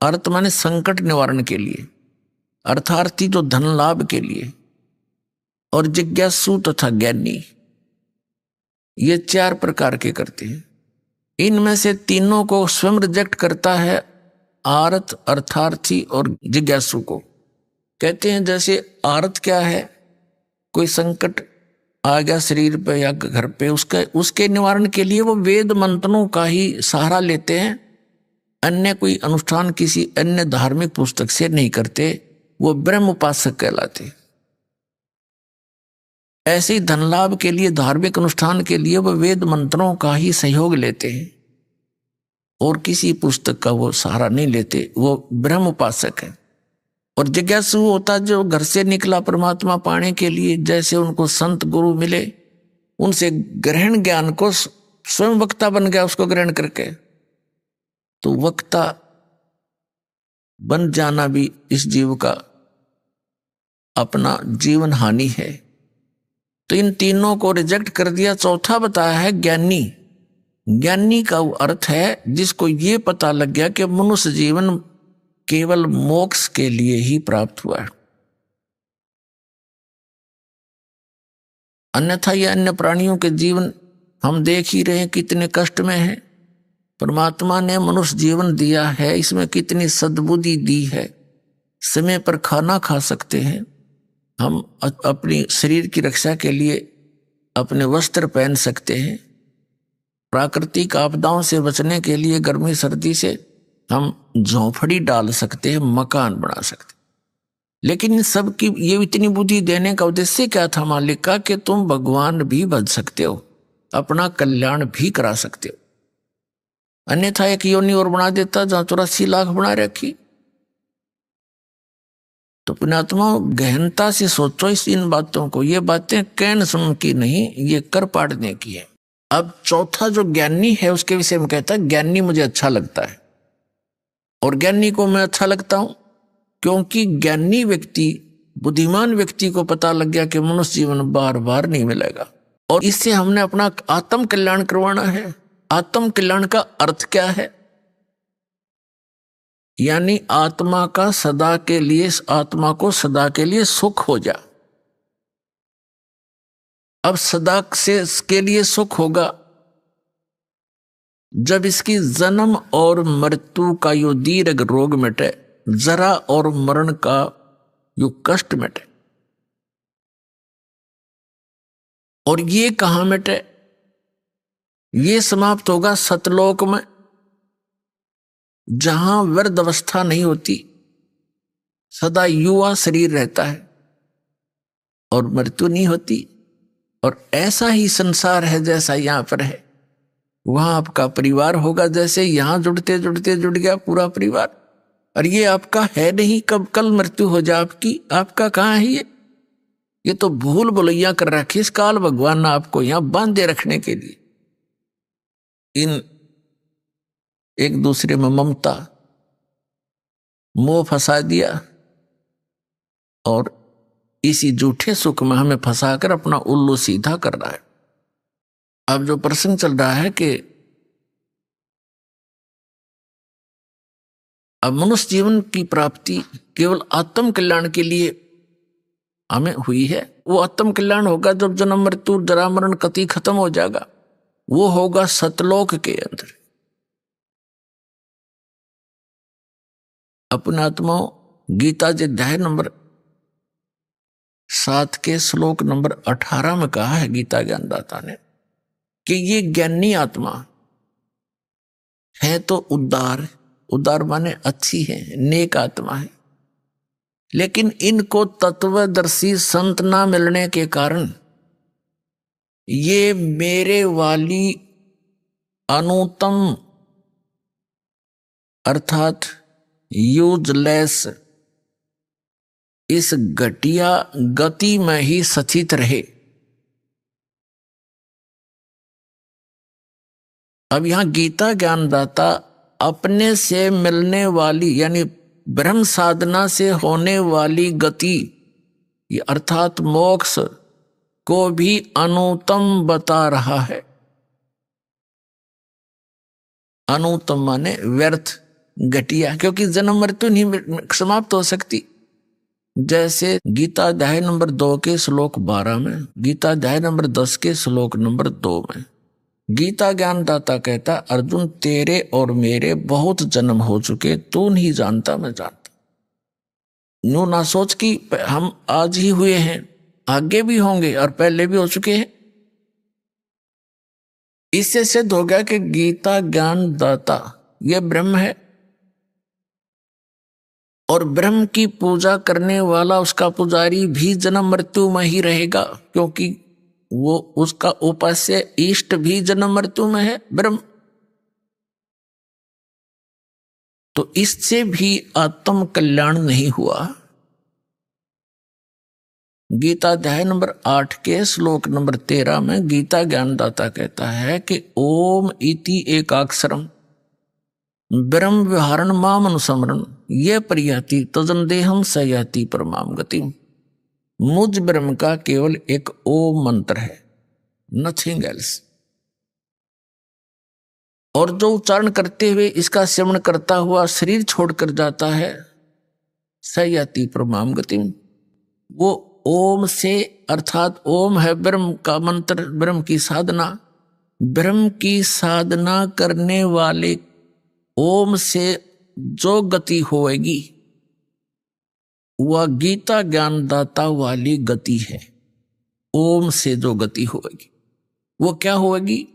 अर्थ माने संकट निवारण के लिए, अर्थार्थी जो धन लाभ के लिए, और जिज्ञासु तथा ज्ञानी, ये 4 प्रकार के करते हैं। इनमें से तीनों को स्वयं रिजेक्ट करता है, आर्त, अर्थार्थी और जिज्ञासु को। कहते हैं जैसे आर्त क्या है, कोई संकट आ गया शरीर पे या घर पे, उसके निवारण के लिए वो वेद मंत्रों का ही सहारा लेते हैं, अन्य कोई अनुष्ठान किसी अन्य धार्मिक पुस्तक से नहीं करते, वो ब्रह्म उपासक कहलाते। ऐसे ही धन लाभ के लिए धार्मिक अनुष्ठान के लिए वो वेद मंत्रों का ही सहयोग लेते हैं और किसी पुस्तक का वो सहारा नहीं लेते, वो ब्रह्म उपासक है। और जिज्ञासु होता जो घर से निकला परमात्मा पाने के लिए, जैसे उनको संत गुरु मिले, उनसे ग्रहण ज्ञान को स्वयं वक्ता बन गया उसको ग्रहण करके, तो वक्ता बन जाना भी इस जीव का अपना जीवन हानि है। तो इन तीनों को रिजेक्ट कर दिया। चौथा बताया है ज्ञानी। ज्ञानी का वो अर्थ है जिसको ये पता लग गया कि मनुष्य जीवन केवल मोक्ष के लिए ही प्राप्त हुआ है, अन्यथा ये अन्य प्राणियों के जीवन हम देख ही रहे हैं कितने कष्ट में है। परमात्मा ने मनुष्य जीवन दिया है, इसमें कितनी सद्बुद्धि दी है, समय पर खाना खा सकते हैं हम, अपनी शरीर की रक्षा के लिए अपने वस्त्र पहन सकते हैं, प्राकृतिक आपदाओं से बचने के लिए गर्मी सर्दी से हम झोंपड़ी डाल सकते हैं, मकान बना सकते हैं। लेकिन इन सब की ये इतनी बुद्धि देने का उद्देश्य क्या था मालिक का, कि तुम भगवान भी बन सकते हो, अपना कल्याण भी करा सकते हो। अन्यथा एक योनि और बना देता जहां 84 लाख बना रखी। तो पुण्यात्मा गहनता से सोचो इन बातों को। ये बातें कहने सुन की नहीं, ये कर पाड़ने की है। अब चौथा जो ज्ञानी है उसके विषय में कहता है, ज्ञानी मुझे अच्छा लगता है। और ज्ञानी को मैं अच्छा लगता हूं क्योंकि ज्ञानी व्यक्ति, बुद्धिमान व्यक्ति को पता लग गया कि मनुष्य जीवन बार बार नहीं मिलेगा, और इससे हमने अपना आत्म कल्याण करवाना है। आत्म कल्याण का अर्थ क्या है, यानी आत्मा का सदा के लिए, आत्मा को सदा के लिए सुख हो जा। अब सदा से के लिए सुख होगा जब इसकी जन्म और मृत्यु का यो दीर्घ रोग मिटे, जरा और मरण का यो कष्ट मिटे। और ये कहां मिटे, ये समाप्त होगा सतलोक में, जहां वृद्ध अवस्था नहीं होती, सदा युवा शरीर रहता है और मृत्यु नहीं होती। और ऐसा ही संसार है जैसा यहां पर है, वहां आपका परिवार होगा, जैसे यहां जुड़ते जुड़ते जुड़ गया पूरा परिवार। और ये आपका है नहीं, कब कल मृत्यु हो जाए आपकी, आपका कहां है ये तो भूल भुलैया कर रखी इस काल भगवान ने आपको यहां बांधे रखने के लिए। इन एक दूसरे में ममता मोह फंसा दिया और इसी झूठे सुख में हमें फंसाकर अपना उल्लू सीधा कर रहा है। अब जो प्रश्न चल रहा है कि अब मनुष्य जीवन की प्राप्ति केवल आत्म कल्याण के लिए हमें हुई है। वो आत्म कल्याण होगा जब जन्म मृत्यु जरा मरण कति खत्म हो जाएगा, वो होगा सतलोक के अंदर। अपने आत्माओं, गीता जी अध्याय नंबर 7 के श्लोक नंबर 18 में कहा है गीता ज्ञानदाता ने कि ये ज्ञानी आत्मा है तो उदार, उदार माने अच्छी है, नेक आत्मा है, लेकिन इनको तत्वदर्शी संत ना मिलने के कारण ये मेरे वाली अनुत्तम अर्थात यूजलेस इस घटिया गति में ही सचित रहे। अब यहां गीता ज्ञानदाता अपने से मिलने वाली यानी ब्रह्म साधना से होने वाली गति अर्थात मोक्ष को भी अनुत्तम बता रहा है। अनुत्तम माने व्यर्थ, घटिया, क्योंकि जन्म मृत्यु नहीं समाप्त हो सकती। जैसे गीता अध्याय नंबर 2 के श्लोक 12 में, गीता अध्याय नंबर 10 के श्लोक नंबर 2 में गीता ज्ञानदाता कहता, अर्जुन तेरे और मेरे बहुत जन्म हो चुके, तू नहीं जानता मैं जानता। यूं ना सोच कि हम आज ही हुए हैं, आगे भी होंगे और पहले भी हो चुके हैं। इससे सिद्ध हो गया कि गीता ज्ञानदाता यह ब्रह्म है और ब्रह्म की पूजा करने वाला उसका पुजारी भी जन्म मृत्यु में ही रहेगा, क्योंकि वो उसका उपास्य इष्ट भी जन्म मृत्यु में है ब्रह्म। तो इससे भी आत्म कल्याण नहीं हुआ। गीता अध्याय नंबर 8 के श्लोक नंबर 13 में गीता ज्ञानदाता कहता है कि ओम इति एकाक्षरम ब्रह्म विहारण माम अनुसमरण ये परियाति तजन देहम सयाति परमाम गतिम। मुझ ब्रह्म का केवल एक ओम मंत्र है, नथिंग एल्स। और जो उच्चारण करते हुए इसका श्रवण करता हुआ शरीर छोड़कर जाता है, सयाति परमाम गतिम, वो ओम से अर्थात ओम है ब्रह्म का मंत्र, ब्रह्म की साधना, ब्रह्म की साधना करने वाले ओम से जो गति होएगी वह गीता ज्ञानदाता वाली गति है। ओम से जो गति होगी वो क्या होगी?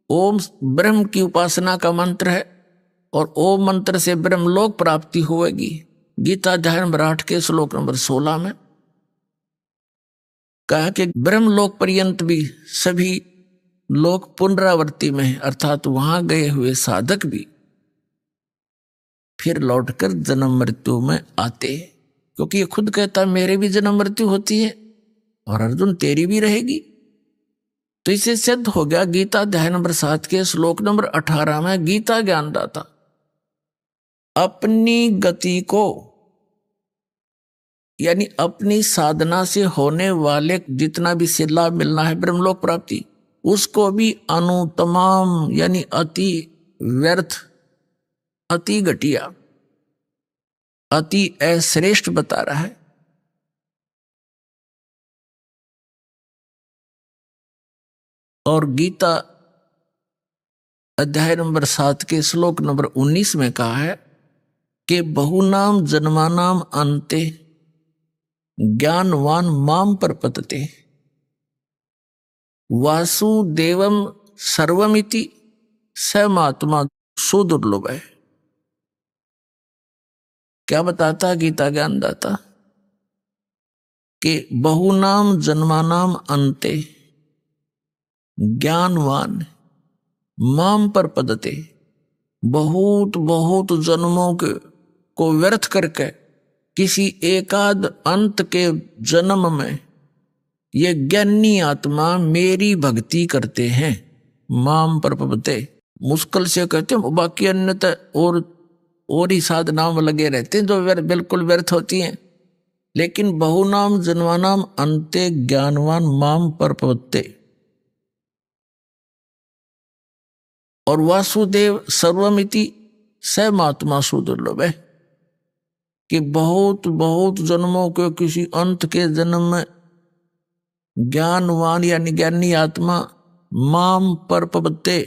ओम ब्रह्म की उपासना का मंत्र है और ओम मंत्र से ब्रह्मलोक प्राप्ति होगी। गीता अध्याय नंबर 8 के श्लोक नंबर 16 में कहा कि ब्रह्मलोक पर्यंत भी सभी लोग पुनरावृत्ति में है, अर्थात वहां गए हुए साधक भी फिर लौटकर जन्म मृत्यु में आते हैं, क्योंकि ये खुद कहता है मेरे भी जन्म मृत्यु होती है और अर्जुन तेरी भी रहेगी। तो इसे सिद्ध हो गया गीता अध्याय नंबर 7 के श्लोक नंबर 18 में गीता ज्ञानदाता अपनी गति को यानी अपनी साधना से होने वाले जितना भी से लाभ मिलना है ब्रह्मलोक प्राप्ति, उसको भी अनुतमाम यानी अति व्यर्थ, अति घटिया, अति अश्रेष्ठ बता रहा है। और गीता अध्याय नंबर 7 के श्लोक नंबर 19 में कहा है कि बहुनाम जन्मानाम अन्ते ज्ञानवान माम प्रपतते वासुदेवम सर्वमिति समात्मा सुदुर्लभ है। क्या बताता गीता ज्ञानदाता कि बहुनाम जन्मानाम अन्ते ज्ञानवान माम पर पदते, बहुत बहुत जन्मों के को व्यर्थ करके किसी एकाद अंत के जन्म में ये ज्ञानी आत्मा मेरी भक्ति करते हैं। माम पर पदते मुश्किल से कहते हैं, बाकी अन्यतः और ही साधनाओं में लगे रहते हैं जो बिल्कुल व्यर्थ होती हैं। लेकिन बहुनाम जन्मानाम अंते ज्ञानवान माम परपवत्ते। और वासुदेव सर्वमिति स महात्मा सुदुर्लभ है कि बहुत बहुत जन्मों के किसी अंत के जन्म में ज्ञानवान यानी ज्ञानी आत्मा माम परपवत्ते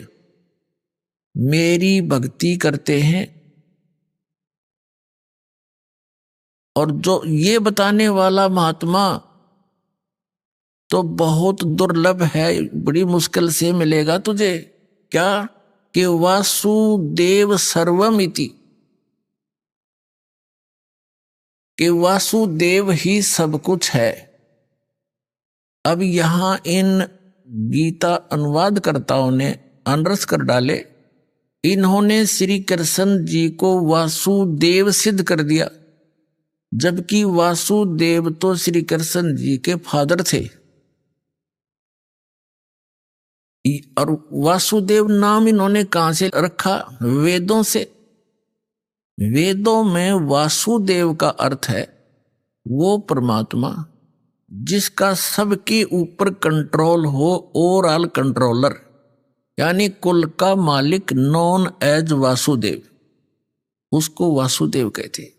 मेरी भक्ति करते हैं। और जो ये बताने वाला महात्मा तो बहुत दुर्लभ है, बड़ी मुश्किल से मिलेगा तुझे। क्या कि वासुदेव सर्वमिति, कि वासुदेव ही सब कुछ है। अब यहां इन गीता अनुवादकर्ताओं ने अनरस कर डाले, इन्होंने श्री कृष्ण जी को वासुदेव सिद्ध कर दिया, जबकि वासुदेव तो श्री कृष्ण जी के फादर थे। और वासुदेव नाम इन्होंने कहां से रखा? वेदों से। वेदों में वासुदेव का अर्थ है वो परमात्मा जिसका सबके ऊपर कंट्रोल हो, ओवरऑल कंट्रोलर, यानी कुल का मालिक, नॉन एज वासुदेव, उसको वासुदेव कहते।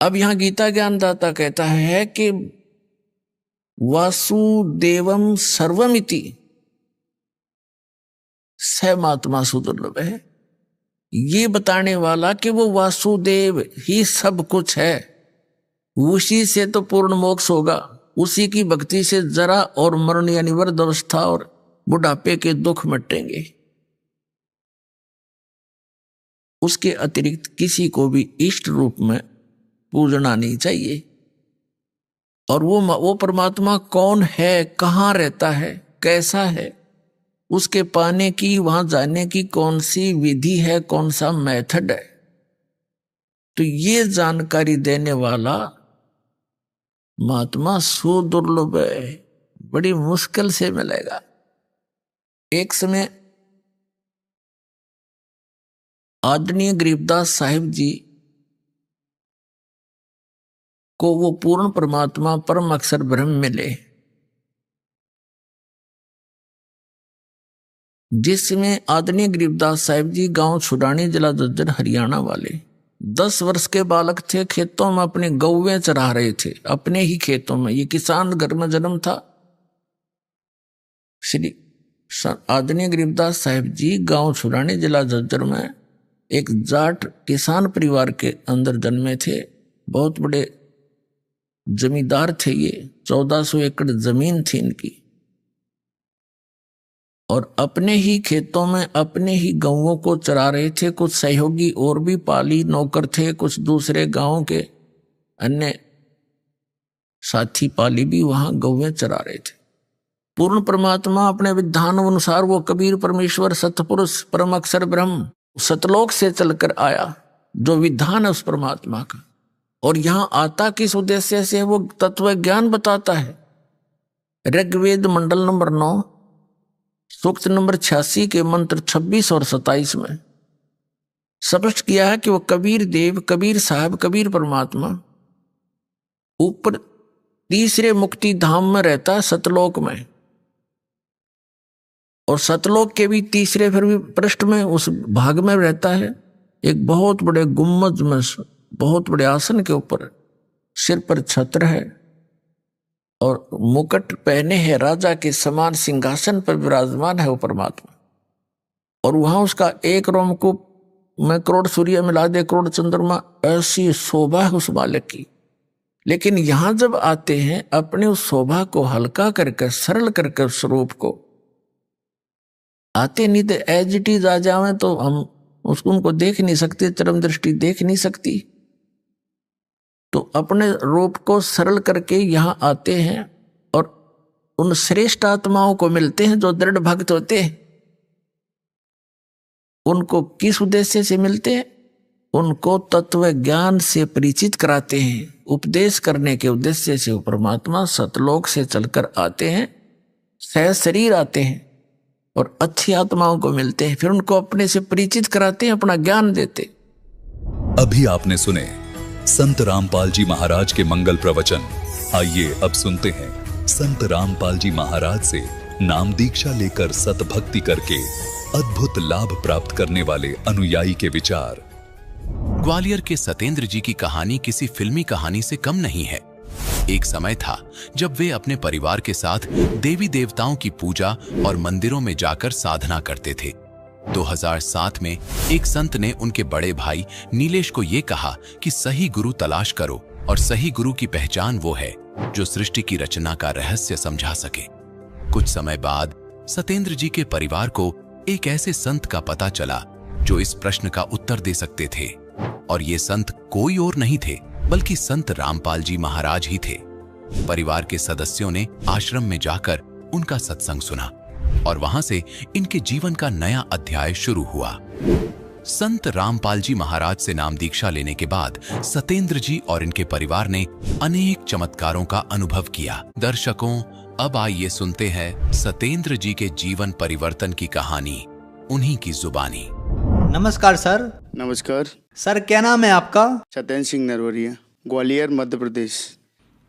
अब यहां गीता ज्ञानदाता कहता है कि वासुदेवम सर्वमिति स महात्मा सुदुर्लभ है। ये बताने वाला कि वो वासुदेव ही सब कुछ है, उसी से तो पूर्ण मोक्ष होगा, उसी की भक्ति से जरा और मरण यानी वृद्ध अवस्था और बुढ़ापे के दुख मिटेंगे। उसके अतिरिक्त किसी को भी इष्ट रूप में पूजना नहीं चाहिए। और वो परमात्मा कौन है, कहाँ रहता है, कैसा है, उसके पाने की, वहां जाने की कौन सी विधि है, कौन सा मेथड है, तो ये जानकारी देने वाला महात्मा सुदुर्लभ है, बड़ी मुश्किल से मिलेगा। एक समय आदरणीय गरीबदास साहिब जी को वो पूर्ण परमात्मा परम अक्षर ब्रह्म मिले, जिसमें आदरणीय गरीबदास साहिब जी गांव छुड़ानी, जिला झज्जर, हरियाणा वाले 10 वर्ष के बालक थे। खेतों में अपने गौवें चरा रहे थे, अपने ही खेतों में। ये किसान घर में जन्म था। श्री आदरणीय गरीबदास साहिब जी गांव छुड़ानी, जिला झज्जर में एक जाट किसान परिवार के अंदर जन्मे थे। बहुत बड़े जमींदार थे ये, 1400 एकड़ जमीन थी इनकी। और अपने ही खेतों में अपने ही गौओं को चरा रहे थे। कुछ सहयोगी और भी पाली नौकर थे, कुछ दूसरे गांव के अन्य साथी पाली भी वहां गौएं चरा रहे थे। पूर्ण परमात्मा अपने विधान अनुसार वो कबीर परमेश्वर सतपुरुष परम अक्षर ब्रह्म सतलोक से चलकर आया, जो विधान है उस परमात्मा का। और यहां आता किस उद्देश्य से? वो तत्व ज्ञान बताता है। ऋग्वेद मंडल नंबर 9 सूक्त नंबर 86 के मंत्र 26 और 27 में स्पष्ट किया है कि वो कबीर देव, कबीर साहब, कबीर परमात्मा ऊपर तीसरे मुक्ति धाम में रहता है, सतलोक में। और सतलोक के भी तीसरे फिर भी पृष्ठ में, उस भाग में रहता है, एक बहुत बड़े गुम्मज में, बहुत बड़े आसन के ऊपर, सिर पर छत्र है और मुकुट पहने है, राजा के समान सिंहासन पर विराजमान है वो परमात्मा। और वहां उसका एक रोमकूप में करोड़ सूर्य मिला दे, करोड़ चंद्रमा, ऐसी शोभा है उस बालक की। लेकिन यहां जब आते हैं, अपने उस शोभा को हल्का करके, सरल करके स्वरूप को आते, नहीं तो एज इट इज आ जावे तो हम उसको उनको देख नहीं सकते, चरम दृष्टि देख नहीं सकती। तो अपने रूप को सरल करके यहां आते हैं और उन श्रेष्ठ आत्माओं को मिलते हैं जो दृढ़ भक्त होते हैं। उनको किस उद्देश्य से मिलते हैं? उनको तत्व ज्ञान से परिचित कराते हैं, उपदेश करने के उद्देश्य से वो परमात्मा सतलोक से चलकर आते हैं, सह शरीर आते हैं और अच्छी आत्माओं को मिलते हैं, फिर उनको अपने से परिचित कराते हैं, अपना ज्ञान देते। अभी आपने सुने संत रामपाल जी महाराज के मंगल प्रवचन। आइए अब सुनते हैं संत रामपाल जी महाराज से नाम दीक्षा लेकर सतभक्ति करके अद्भुत लाभ प्राप्त करने वाले अनुयायी के विचार। ग्वालियर के सतेंद्र जी की कहानी किसी फिल्मी कहानी से कम नहीं है। एक समय था जब वे अपने परिवार के साथ देवी देवताओं की पूजा और मंदिरों में जाकर साधना करते थे। 2007 में एक संत ने उनके बड़े भाई नीलेश को ये कहा कि सही गुरु तलाश करो और सही गुरु की पहचान वो है जो सृष्टि की रचना का रहस्य समझा सके। कुछ समय बाद सतेंद्र जी के परिवार को एक ऐसे संत का पता चला जो इस प्रश्न का उत्तर दे सकते थे, और ये संत कोई और नहीं थे बल्कि संत रामपाल जी महाराज ही थे। परिवार के सदस्यों ने आश्रम में जाकर उनका सत्संग सुना और वहां से इनके जीवन का नया अध्याय शुरू हुआ। संत रामपाल जी महाराज से नाम दीक्षा लेने के बाद सतेंद्र जी और इनके परिवार ने अनेक चमत्कारों का अनुभव किया। दर्शकों, अब आइए सुनते हैं सतेंद्र जी के जीवन परिवर्तन की कहानी, उन्हीं की जुबानी। नमस्कार सर। नमस्कार सर, क्या नाम है आपका? सत्येंद्र सिंह नरवरिया, ग्वालियर मध्य प्रदेश।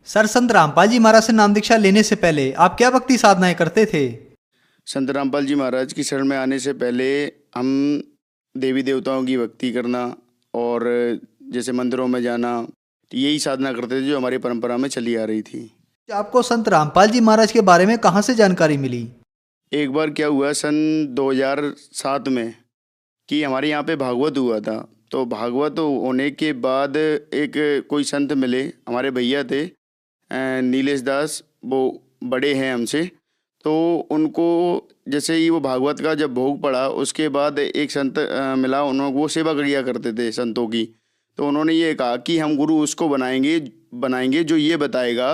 सर, संत रामपाल जी महाराज से नाम दीक्षा लेने से पहले आप क्या भक्ति साधनाएं करते थे? संत रामपाल जी महाराज की शरण में आने से पहले हम देवी देवताओं की भक्ति करना और जैसे मंदिरों में जाना, यही साधना करते थे जो हमारी परंपरा में चली आ रही थी। आपको संत रामपाल जी महाराज के बारे में कहाँ से जानकारी मिली? एक बार क्या हुआ, सन 2007 में कि हमारे यहाँ पे भागवत हुआ था। तो भागवत होने के बाद एक कोई संत मिले, हमारे भैया थे नीलेश दास, वो बड़े हैं हमसे। तो उनको जैसे ही वो भागवत का जब भोग पड़ा उसके बाद एक संत मिला, उन्होंने वो सेवा किया करते थे संतों की। तो उन्होंने ये कहा कि हम गुरु उसको बनाएंगे जो ये बताएगा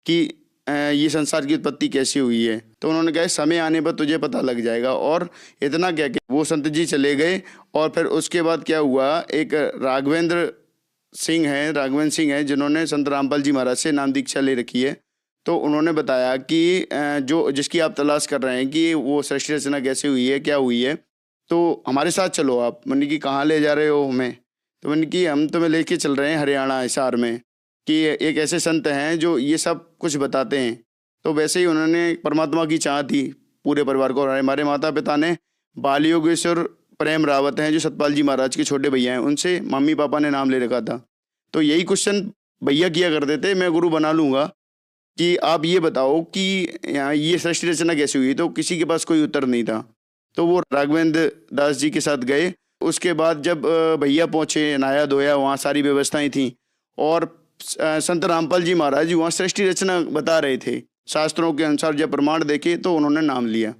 कि ये संसार की उत्पत्ति कैसी हुई है। तो उन्होंने कहा समय आने पर तुझे पता लग जाएगा। और इतना क्या कि वो संत जी चले गए। और फिर उसके बाद क्या हुआ, एक राघवेंद्र सिंह हैं जिन्होंने संत रामपाल जी महाराज से नाम दीक्षा ले रखी है। तो उन्होंने बताया कि जो जिसकी आप तलाश कर रहे हैं कि वो सृष्टि रचना कैसे हुई है, क्या हुई है, तो हमारे साथ चलो आप। मैंने कि कहाँ ले जा रहे हो हमें? तो मैंने कि हम तुम्हें लेके चल रहे हैं हरियाणा हिसार में, कि एक ऐसे संत हैं जो ये सब कुछ बताते हैं। तो वैसे ही उन्होंने परमात्मा की चाह थी पूरे परिवार को। हमारे माता पिता ने बाल योगेश्वर प्रेम रावत हैं जो सतपाल जी महाराज के छोटे भैया हैं, उनसे मम्मी पापा ने नाम ले रखा था। तो यही क्वेश्चन भैया किया करते थे, मैं गुरु बना लूँगा कि आप ये बताओ कि ये सृष्टि रचना कैसे हुई। तो किसी के पास कोई उत्तर नहीं था। तो वो राघवेंद्र दास जी के साथ गए। उसके बाद जब भैया पहुँचे, नहाया धोया, वहाँ सारी व्यवस्थाएँ थीं और संत रामपाल जी महाराज वहाँ सृष्टि रचना बता रहे थे। शास्त्रों के अनुसार जब प्रमाण देखे तो उन्होंने नाम लिया।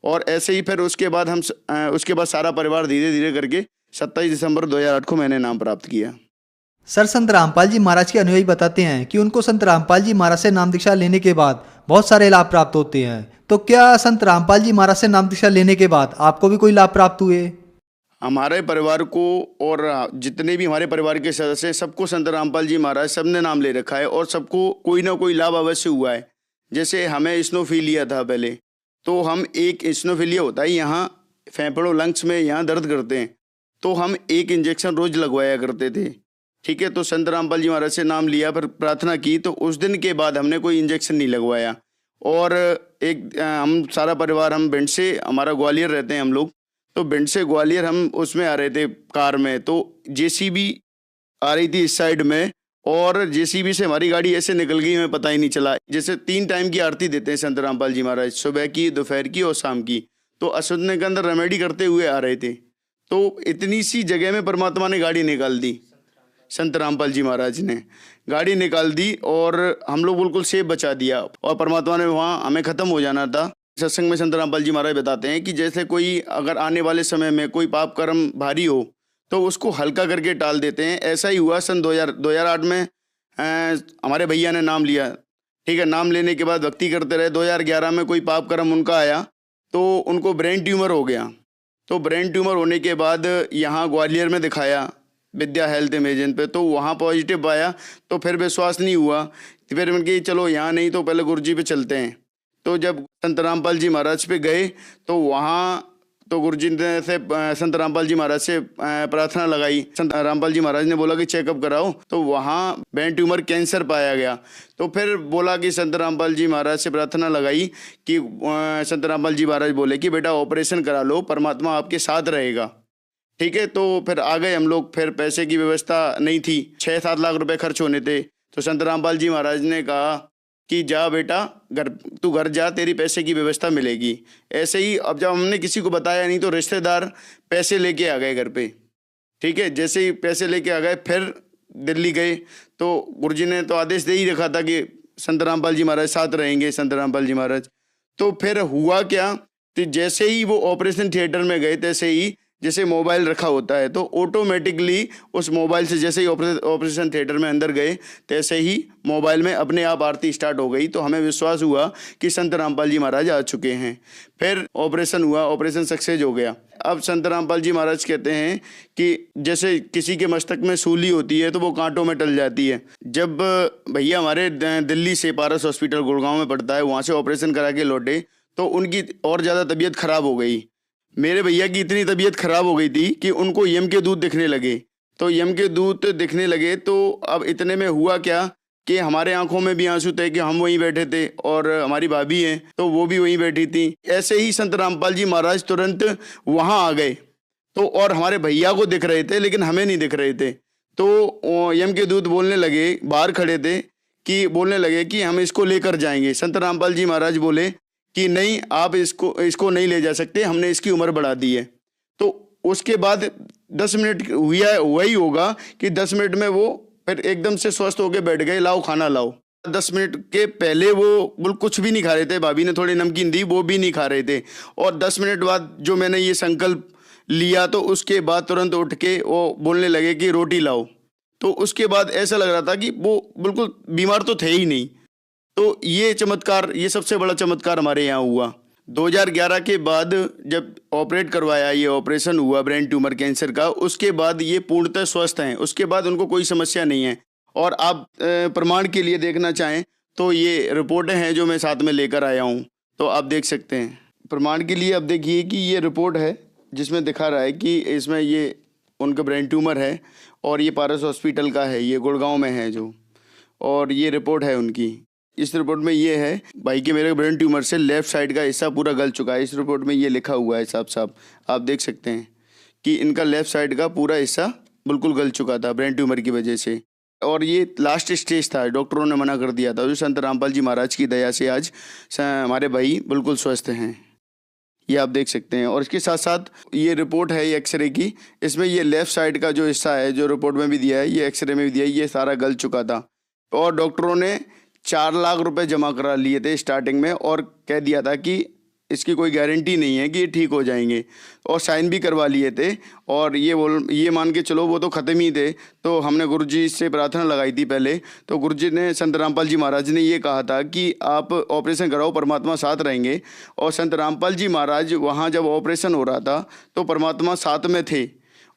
और ऐसे ही फिर उसके बाद सारा परिवार धीरे धीरे करके 27 दिसंबर 2008 को मैंने नाम प्राप्त किया। सर, संत रामपाल जी महाराज के अनुयायी बताते हैं कि उनको संत रामपाल जी महाराज से नाम दीक्षा लेने के बाद बहुत सारे लाभ प्राप्त होते हैं। तो क्या संत रामपाल जी महाराज से नाम दीक्षा लेने के बाद आपको भी कोई लाभ प्राप्त हुए? हमारे परिवार को और जितने भी हमारे परिवार के सदस्य हैं, सबको संत रामपाल जी महाराज सबने नाम ले रखा है और सबको कोई ना कोई लाभ अवश्य हुआ है। जैसे हमें स्नोफीलिया था पहले, तो हम एक स्नोफीलिया होता है यहाँ फेफड़ों लंग्स में यहाँ दर्द करते हैं, तो हम एक इंजेक्शन रोज लगवाया करते थे। ठीक है, तो संत रामपाल जी महाराज से नाम लिया, फिर प्रार्थना की, तो उस दिन के बाद हमने कोई इंजेक्शन नहीं लगवाया। और हम सारा परिवार, हम भिंड से, हमारा ग्वालियर रहते हैं हम लोग, तो भिंड से ग्वालियर हम उसमें आ रहे थे कार में। तो जेसीबी आ रही थी इस साइड में और जेसीबी से हमारी गाड़ी ऐसे निकल गई, हमें पता ही नहीं चला। जैसे 3 टाइम की आरती देते हैं संत रामपाल जी महाराज, सुबह की, दोपहर की और शाम की। तो अश्वत्थ के अंदर रेमेडी करते हुए आ रहे थे। तो इतनी सी जगह में परमात्मा ने गाड़ी निकाल दी, संत रामपाल जी महाराज ने गाड़ी निकाल दी और हम लोग बिल्कुल सेफ बचा दिया। और परमात्मा ने वहाँ हमें ख़त्म हो जाना था। सत्संग में संत रामपाल जी महाराज बताते हैं कि जैसे कोई अगर आने वाले समय में कोई पाप कर्म भारी हो तो उसको हल्का करके टाल देते हैं। ऐसा ही हुआ सन 2008 में हमारे भैया ने नाम लिया। ठीक है, नाम लेने के बाद भक्ति करते रहे। 2011 में कोई पाप कर्म उनका आया तो उनको ब्रेन ट्यूमर हो गया। तो ब्रेन ट्यूमर होने के बाद यहाँ ग्वालियर में दिखाया विद्या हेल्थ इमेजिन पे, तो वहाँ पॉजिटिव पाया। तो फिर विश्वास नहीं हुआ, तो फिर मैंने कहा चलो यहाँ नहीं तो पहले गुरुजी पे चलते हैं। तो जब संत रामपाल जी महाराज पे गए तो वहाँ तो गुरुजी ने से संत रामपाल जी महाराज से प्रार्थना लगाई। संत रामपाल जी महाराज ने बोला कि चेकअप कराओ, तो वहाँ ब्रेन ट्यूमर कैंसर पाया गया। तो फिर बोला कि संत रामपाल जी महाराज से प्रार्थना लगाई कि संत रामपाल जी महाराज बोले कि बेटा ऑपरेशन करा लो, परमात्मा आपके साथ रहेगा। ठीक है, तो फिर आ गए हम लोग। फिर पैसे की व्यवस्था नहीं थी, 6-7 लाख रुपए खर्च होने थे। तो संत रामपाल जी महाराज ने कहा कि जा बेटा तू घर जा, तेरी पैसे की व्यवस्था मिलेगी। ऐसे ही अब जब हमने किसी को बताया नहीं तो रिश्तेदार पैसे लेके आ गए घर पे। ठीक है, जैसे ही पैसे लेके आ गए फिर दिल्ली गए, तो गुरुजी ने तो आदेश दे ही रखा था कि संत रामपाल जी महाराज साथ रहेंगे, संत रामपाल जी महाराज। तो फिर हुआ क्या कि जैसे ही वो ऑपरेशन थिएटर में गए, तैसे ही जैसे मोबाइल रखा होता है तो ऑटोमेटिकली उस मोबाइल से जैसे ही ऑपरेशन थिएटर में अंदर गए, तैसे ही मोबाइल में अपने आप आरती स्टार्ट हो गई। तो हमें विश्वास हुआ कि संत रामपाल जी महाराज आ चुके हैं। फिर ऑपरेशन हुआ, ऑपरेशन सक्सेस हो गया। अब संत रामपाल जी महाराज कहते हैं कि जैसे किसी के मस्तक में सूली होती है तो वो कांटों में टल जाती है। जब भैया हमारे दिल्ली से पारस हॉस्पिटल गुड़गांव में पड़ता है, वहाँ से ऑपरेशन करा के लौटे तो उनकी और ज़्यादा तबीयत खराब हो गई। मेरे भैया की इतनी तबीयत खराब हो गई थी कि उनको यम के दूत दिखने लगे। तो यम के दूत दिखने लगे तो अब इतने में हुआ क्या कि हमारे आंखों में भी आंसू थे कि हम वहीं बैठे थे और हमारी भाभी हैं तो वो भी वहीं बैठी थी। ऐसे ही संत रामपाल जी महाराज तुरंत वहाँ आ गए तो, और हमारे भैया को दिख रहे थे लेकिन हमें नहीं दिख रहे थे। तो यम के दूत बोलने लगे, बाहर खड़े थे, कि बोलने लगे कि हम इसको लेकर जाएंगे। संत रामपाल जी महाराज बोले कि नहीं, आप इसको नहीं ले जा सकते, हमने इसकी उम्र बढ़ा दी है। तो उसके बाद 10 मिनट हुआ ही होगा कि 10 मिनट में वो फिर एकदम से स्वस्थ होकर बैठ गए, लाओ खाना लाओ। 10 मिनट के पहले वो बिल्कुल कुछ भी नहीं खा रहे थे, भाभी ने थोड़ी नमकीन दी, वो भी नहीं खा रहे थे। और 10 मिनट बाद जो मैंने ये संकल्प लिया तो उसके बाद तुरंत उठ के वो बोलने लगे कि रोटी लाओ। तो उसके बाद ऐसा लग रहा था कि वो बिल्कुल बीमार तो थे ही नहीं। तो ये चमत्कार, ये सबसे बड़ा चमत्कार हमारे यहाँ हुआ। 2011 के बाद जब ऑपरेट करवाया, ये ऑपरेशन हुआ ब्रेन ट्यूमर कैंसर का, उसके बाद ये पूर्णतः स्वस्थ हैं। उसके बाद उनको कोई समस्या नहीं है। और आप प्रमाण के लिए देखना चाहें तो ये रिपोर्टें हैं जो मैं साथ में लेकर आया हूँ, तो आप देख सकते हैं। प्रमाण के लिए अब देखिए कि ये रिपोर्ट है जिसमें दिखा रहा है कि इसमें ये उनका ब्रेन ट्यूमर है और ये पारस हॉस्पिटल का है, ये गुड़गांव में है जो, और ये रिपोर्ट है उनकी। इस रिपोर्ट में ये है भाई कि मेरे ब्रेन ट्यूमर से लेफ्ट साइड का हिस्सा पूरा गल चुका है। इस रिपोर्ट में ये लिखा हुआ है साफ साफ, आप देख सकते हैं कि इनका लेफ्ट साइड का पूरा हिस्सा बिल्कुल गल चुका था ब्रेन ट्यूमर की वजह से। और ये लास्ट स्टेज था, डॉक्टरों ने मना कर दिया था। जो संत रामपाल जी महाराज की दया से आज हमारे भाई बिल्कुल स्वस्थ हैं, ये आप देख सकते हैं। और इसके साथ साथ ये रिपोर्ट है ये एक्सरे की, इसमें ये लेफ्ट साइड का जो हिस्सा है जो रिपोर्ट में भी दिया है, ये एक्सरे में भी दिया है, ये सारा गल चुका था। और डॉक्टरों ने 4 लाख रुपए जमा करा लिए थे स्टार्टिंग में और कह दिया था कि इसकी कोई गारंटी नहीं है कि ये ठीक हो जाएंगे, और साइन भी करवा लिए थे। और ये मान के चलो वो तो ख़त्म ही थे। तो हमने गुरुजी से प्रार्थना लगाई थी पहले, तो गुरुजी ने, संत रामपाल जी महाराज ने ये कहा था कि आप ऑपरेशन कराओ, परमात्मा साथ रहेंगे। और संत रामपाल जी महाराज वहाँ जब ऑपरेशन हो रहा था तो परमात्मा साथ में थे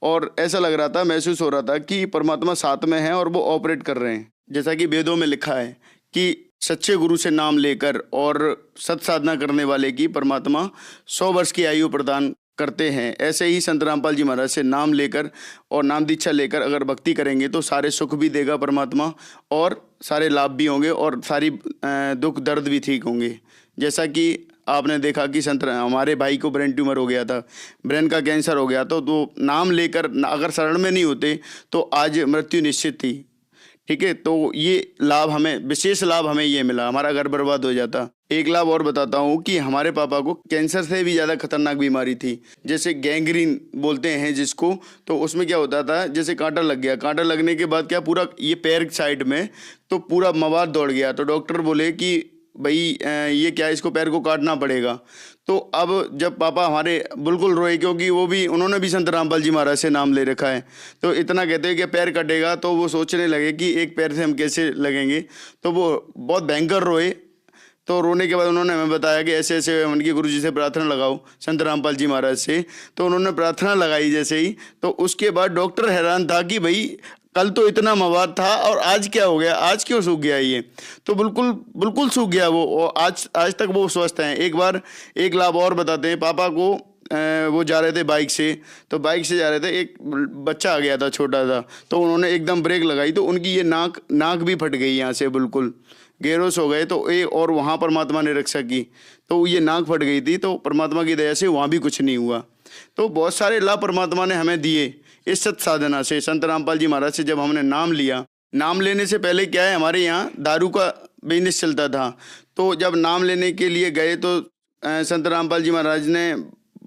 और ऐसा लग रहा था, महसूस हो रहा था कि परमात्मा साथ में है और वो ऑपरेट कर रहे हैं। जैसा कि वेदों में लिखा है कि सच्चे गुरु से नाम लेकर और सत साधना करने वाले की परमात्मा 100 वर्ष की आयु प्रदान करते हैं। ऐसे ही संत रामपाल जी महाराज से नाम लेकर और नाम दीक्षा लेकर अगर भक्ति करेंगे तो सारे सुख भी देगा परमात्मा और सारे लाभ भी होंगे और सारी दुख दर्द भी ठीक होंगे। जैसा कि आपने देखा कि हमारे भाई को ब्रेन ट्यूमर हो गया था, ब्रेन का कैंसर हो गया, तो नाम लेकर अगर शरण में नहीं होते तो आज मृत्यु निश्चित थी। ठीक है, तो ये लाभ हमें, विशेष लाभ हमें ये मिला, हमारा घर बर्बाद हो जाता। एक लाभ और बताता हूँ कि हमारे पापा को कैंसर से भी ज़्यादा खतरनाक बीमारी थी, जैसे गैंग्रीन बोलते हैं जिसको। तो उसमें क्या होता था, जैसे कांटा लग गया, कांटा लगने के बाद क्या पूरा ये पैर साइड में तो पूरा मवाद दौड़ गया। तो डॉक्टर बोले कि भाई ये क्या, इसको पैर को काटना पड़ेगा। तो अब जब पापा हमारे बिल्कुल रोए, क्योंकि उन्होंने भी संत रामपाल जी महाराज से नाम ले रखा है, तो इतना कहते हैं कि पैर कटेगा, तो वो सोचने लगे कि एक पैर से हम कैसे लगेंगे। तो वो बहुत भयंकर रोए। तो रोने के बाद उन्होंने हमें बताया कि ऐसे ऐसे उनकी गुरुजी से प्रार्थना लगाओ, संत रामपाल जी महाराज से। तो उन्होंने प्रार्थना लगाई जैसे ही, तो उसके बाद डॉक्टर हैरान था कि भाई कल तो इतना मवाद था और आज क्या हो गया, आज क्यों सूख गया ये। तो बिल्कुल सूख गया वो, और आज तक वो स्वस्थ हैं। एक लाभ और बताते हैं, पापा को वो जा रहे थे बाइक से, तो बाइक से जा रहे थे, एक बच्चा आ गया था छोटा सा, तो उन्होंने एकदम ब्रेक लगाई तो उनकी ये नाक भी फट गई यहाँ से, बिल्कुल बेहोश हो गए। तो और वहाँ परमात्मा ने रक्षा की, तो ये नाक फट गई थी, तो परमात्मा की दया से वहाँ भी कुछ नहीं हुआ। तो बहुत सारे लाभ परमात्मा ने हमें दिए इस सत साधना से। संत रामपाल जी महाराज से जब हमने नाम लिया, नाम लेने से पहले क्या है, हमारे यहाँ दारू का बिजनेस चलता था, तो जब नाम लेने के लिए गए तो संत रामपाल जी महाराज ने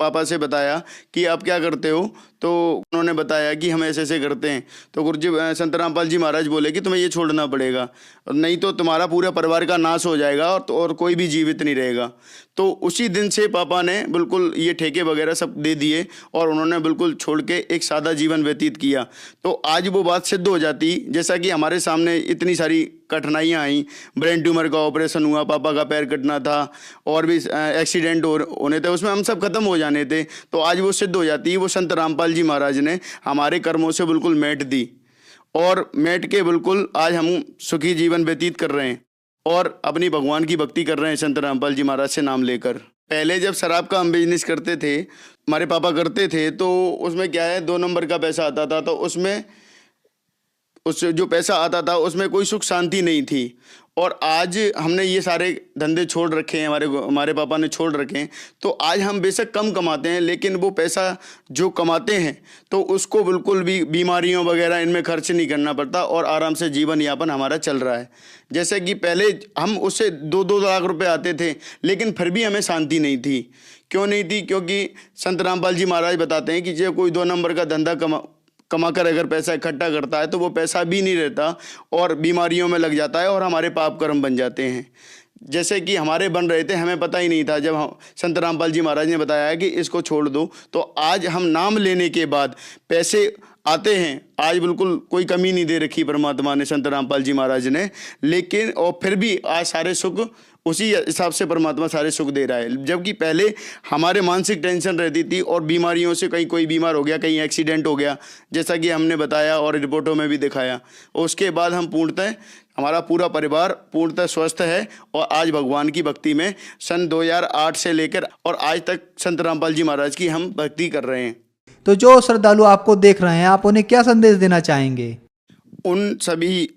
पापा से बताया कि आप क्या करते हो, तो उन्होंने बताया कि हम ऐसे ऐसे करते हैं। तो गुरुजी संत रामपाल जी महाराज बोले कि तुम्हें ये छोड़ना पड़ेगा, नहीं तो तुम्हारा पूरा परिवार का नाश हो जाएगा और कोई भी जीवित नहीं रहेगा। तो उसी दिन से पापा ने बिल्कुल ये ठेके वगैरह सब दे दिए और उन्होंने बिल्कुल छोड़ के एक सादा जीवन व्यतीत किया। तो आज वो बात सिद्ध हो जाती, जैसा कि हमारे सामने इतनी सारी कठिनाइयाँ आई, ब्रेन ट्यूमर का ऑपरेशन हुआ, पापा का पैर कटना था और भी एक्सीडेंट होने थे, उसमें हम सब खत्म हो जाने थे। तो आज वो सिद्ध हो जाती, वो संत रामपाल जी महाराज ने हमारे कर्मों से बिल्कुल मेट दी और मेट के बिल्कुल आज हम सुखी जीवन व्यतीत कर रहे हैं और अपनी भगवान की भक्ति कर रहे हैं संत रामपाल जी महाराज से नाम लेकर। पहले जब शराब का हम बिजनेस करते थे, हमारे पापा करते थे, तो उसमें क्या है 2 नंबर का पैसा आता था, तो उसमें उस जो पैसा आता था उसमें कोई सुख शांति नहीं थी। और आज हमने ये सारे धंधे छोड़ रखे हैं, हमारे पापा ने छोड़ रखे हैं, तो आज हम बेशक कम कमाते हैं, लेकिन वो पैसा जो कमाते हैं तो उसको बिल्कुल भी बीमारियों वगैरह इनमें खर्च नहीं करना पड़ता और आराम से जीवन यापन हमारा चल रहा है। जैसे कि पहले हम उससे 2-2 लाख रुपए आते थे, लेकिन फिर भी हमें शांति नहीं थी। क्यों नहीं थी? क्योंकि संत रामपाल जी महाराज बताते हैं कि जब कोई 2 नंबर का धंधा कमाकर अगर पैसा इकट्ठा करता है तो वो पैसा भी नहीं रहता और बीमारियों में लग जाता है और हमारे पाप कर्म बन जाते हैं। जैसे कि हमारे बन रहे थे, हमें पता ही नहीं था। जब हम संत रामपाल जी महाराज ने बताया कि इसको छोड़ दो, तो आज हम नाम लेने के बाद पैसे आते हैं। आज बिल्कुल कोई कमी नहीं दे रखी परमात्मा ने, संत रामपाल जी महाराज ने, लेकिन और फिर भी आज सारे सुख उसी हिसाब से परमात्मा सारे सुख दे रहा है। जबकि पहले हमारे मानसिक टेंशन रहती थी और बीमारियों से कहीं कोई बीमार हो गया, कहीं एक्सीडेंट हो गया, जैसा कि हमने बताया और रिपोर्टों में भी दिखाया। उसके बाद हम पूर्णतः, हमारा पूरा परिवार पूर्णतः स्वस्थ है और आज भगवान की भक्ति में सन 2008 से लेकर और आज तक संत रामपाल जी महाराज की हम भक्ति कर रहे हैं। तो जो श्रद्धालु आपको देख रहे हैं, आप उन्हें क्या संदेश देना चाहेंगे? उन सभी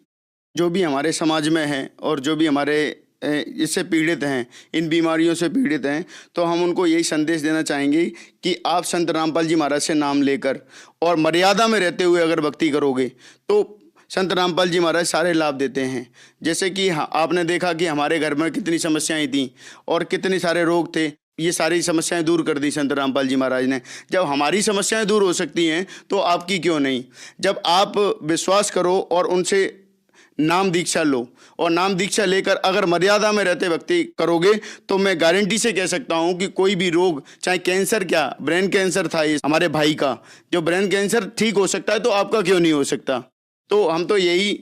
जो भी हमारे समाज में हैं और जो भी हमारे इससे पीड़ित हैं, इन बीमारियों से पीड़ित हैं, तो हम उनको यही संदेश देना चाहेंगे कि आप संत रामपाल जी महाराज से नाम लेकर और मर्यादा में रहते हुए अगर भक्ति करोगे तो संत रामपाल जी महाराज सारे लाभ देते हैं। जैसे कि आपने देखा कि हमारे घर में कितनी समस्याएं थीं और कितने सारे रोग थे, ये सारी समस्याएं दूर कर दी संत रामपाल जी महाराज ने। जब हमारी समस्याएं दूर हो सकती हैं तो आपकी क्यों नहीं? जब आप विश्वास करो और उनसे नाम दीक्षा लो और नाम दीक्षा लेकर अगर मर्यादा में रहते भक्ति करोगे तो मैं गारंटी से कह सकता हूं कि कोई भी रोग, चाहे कैंसर, क्या ब्रेन कैंसर था ये हमारे भाई का, जो ब्रेन कैंसर ठीक हो सकता है तो आपका क्यों नहीं हो सकता? तो हम तो यही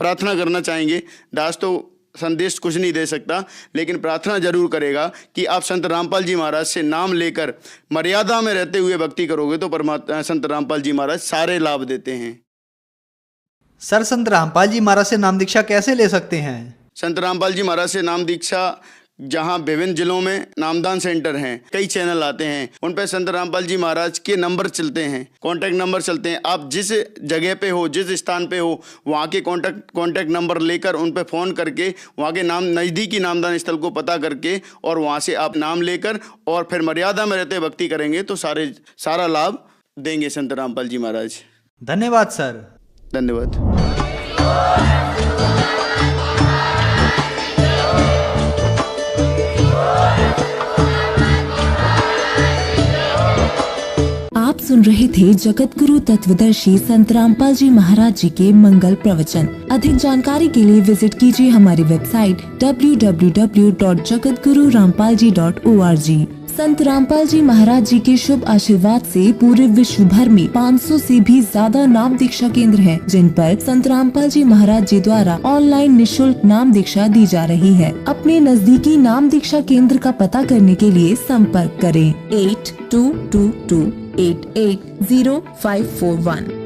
प्रार्थना करना चाहेंगे। दास तो संदेश कुछ नहीं दे सकता, लेकिन प्रार्थना जरूर करेगा कि आप संत रामपाल जी महाराज से नाम लेकर मर्यादा में रहते हुए भक्ति करोगे तो परमात्मा संत रामपाल जी महाराज सारे लाभ देते हैं। सर, संत रामपाल जी महाराज से नाम दीक्षा कैसे ले सकते हैं? संत रामपाल जी महाराज से नाम दीक्षा, जहां विभिन्न जिलों में नामदान सेंटर हैं, कई चैनल आते हैं, उन पर संत रामपाल जी महाराज के नंबर चलते हैं, कॉन्टैक्ट नंबर चलते हैं। आप जिस जगह पे हो, जिस स्थान पे हो, वहाँ के कॉन्टैक्ट नंबर लेकर उन पे फ़ोन करके वहाँ के नज़दीकी नामदान स्थल को पता करके और वहाँ से आप नाम लेकर और फिर मर्यादा में रहते भक्ति करेंगे तो सारा लाभ देंगे संत रामपाल जी महाराज। धन्यवाद सर। धन्यवाद। आप सुन रहे थे जगत गुरु तत्वदर्शी संत रामपाल जी महाराज जी के मंगल प्रवचन। अधिक जानकारी के लिए विजिट कीजिए हमारी वेबसाइट www.jagatgururampalji.org। संत रामपाल जी महाराज जी के शुभ आशीर्वाद से पूरे विश्व भर में 500 से भी ज्यादा नाम दीक्षा केंद्र हैं, जिन पर संत रामपाल जी महाराज जी द्वारा ऑनलाइन निःशुल्क नाम दीक्षा दी जा रही है। अपने नजदीकी नाम दीक्षा केंद्र का पता करने के लिए संपर्क करें 8222880541।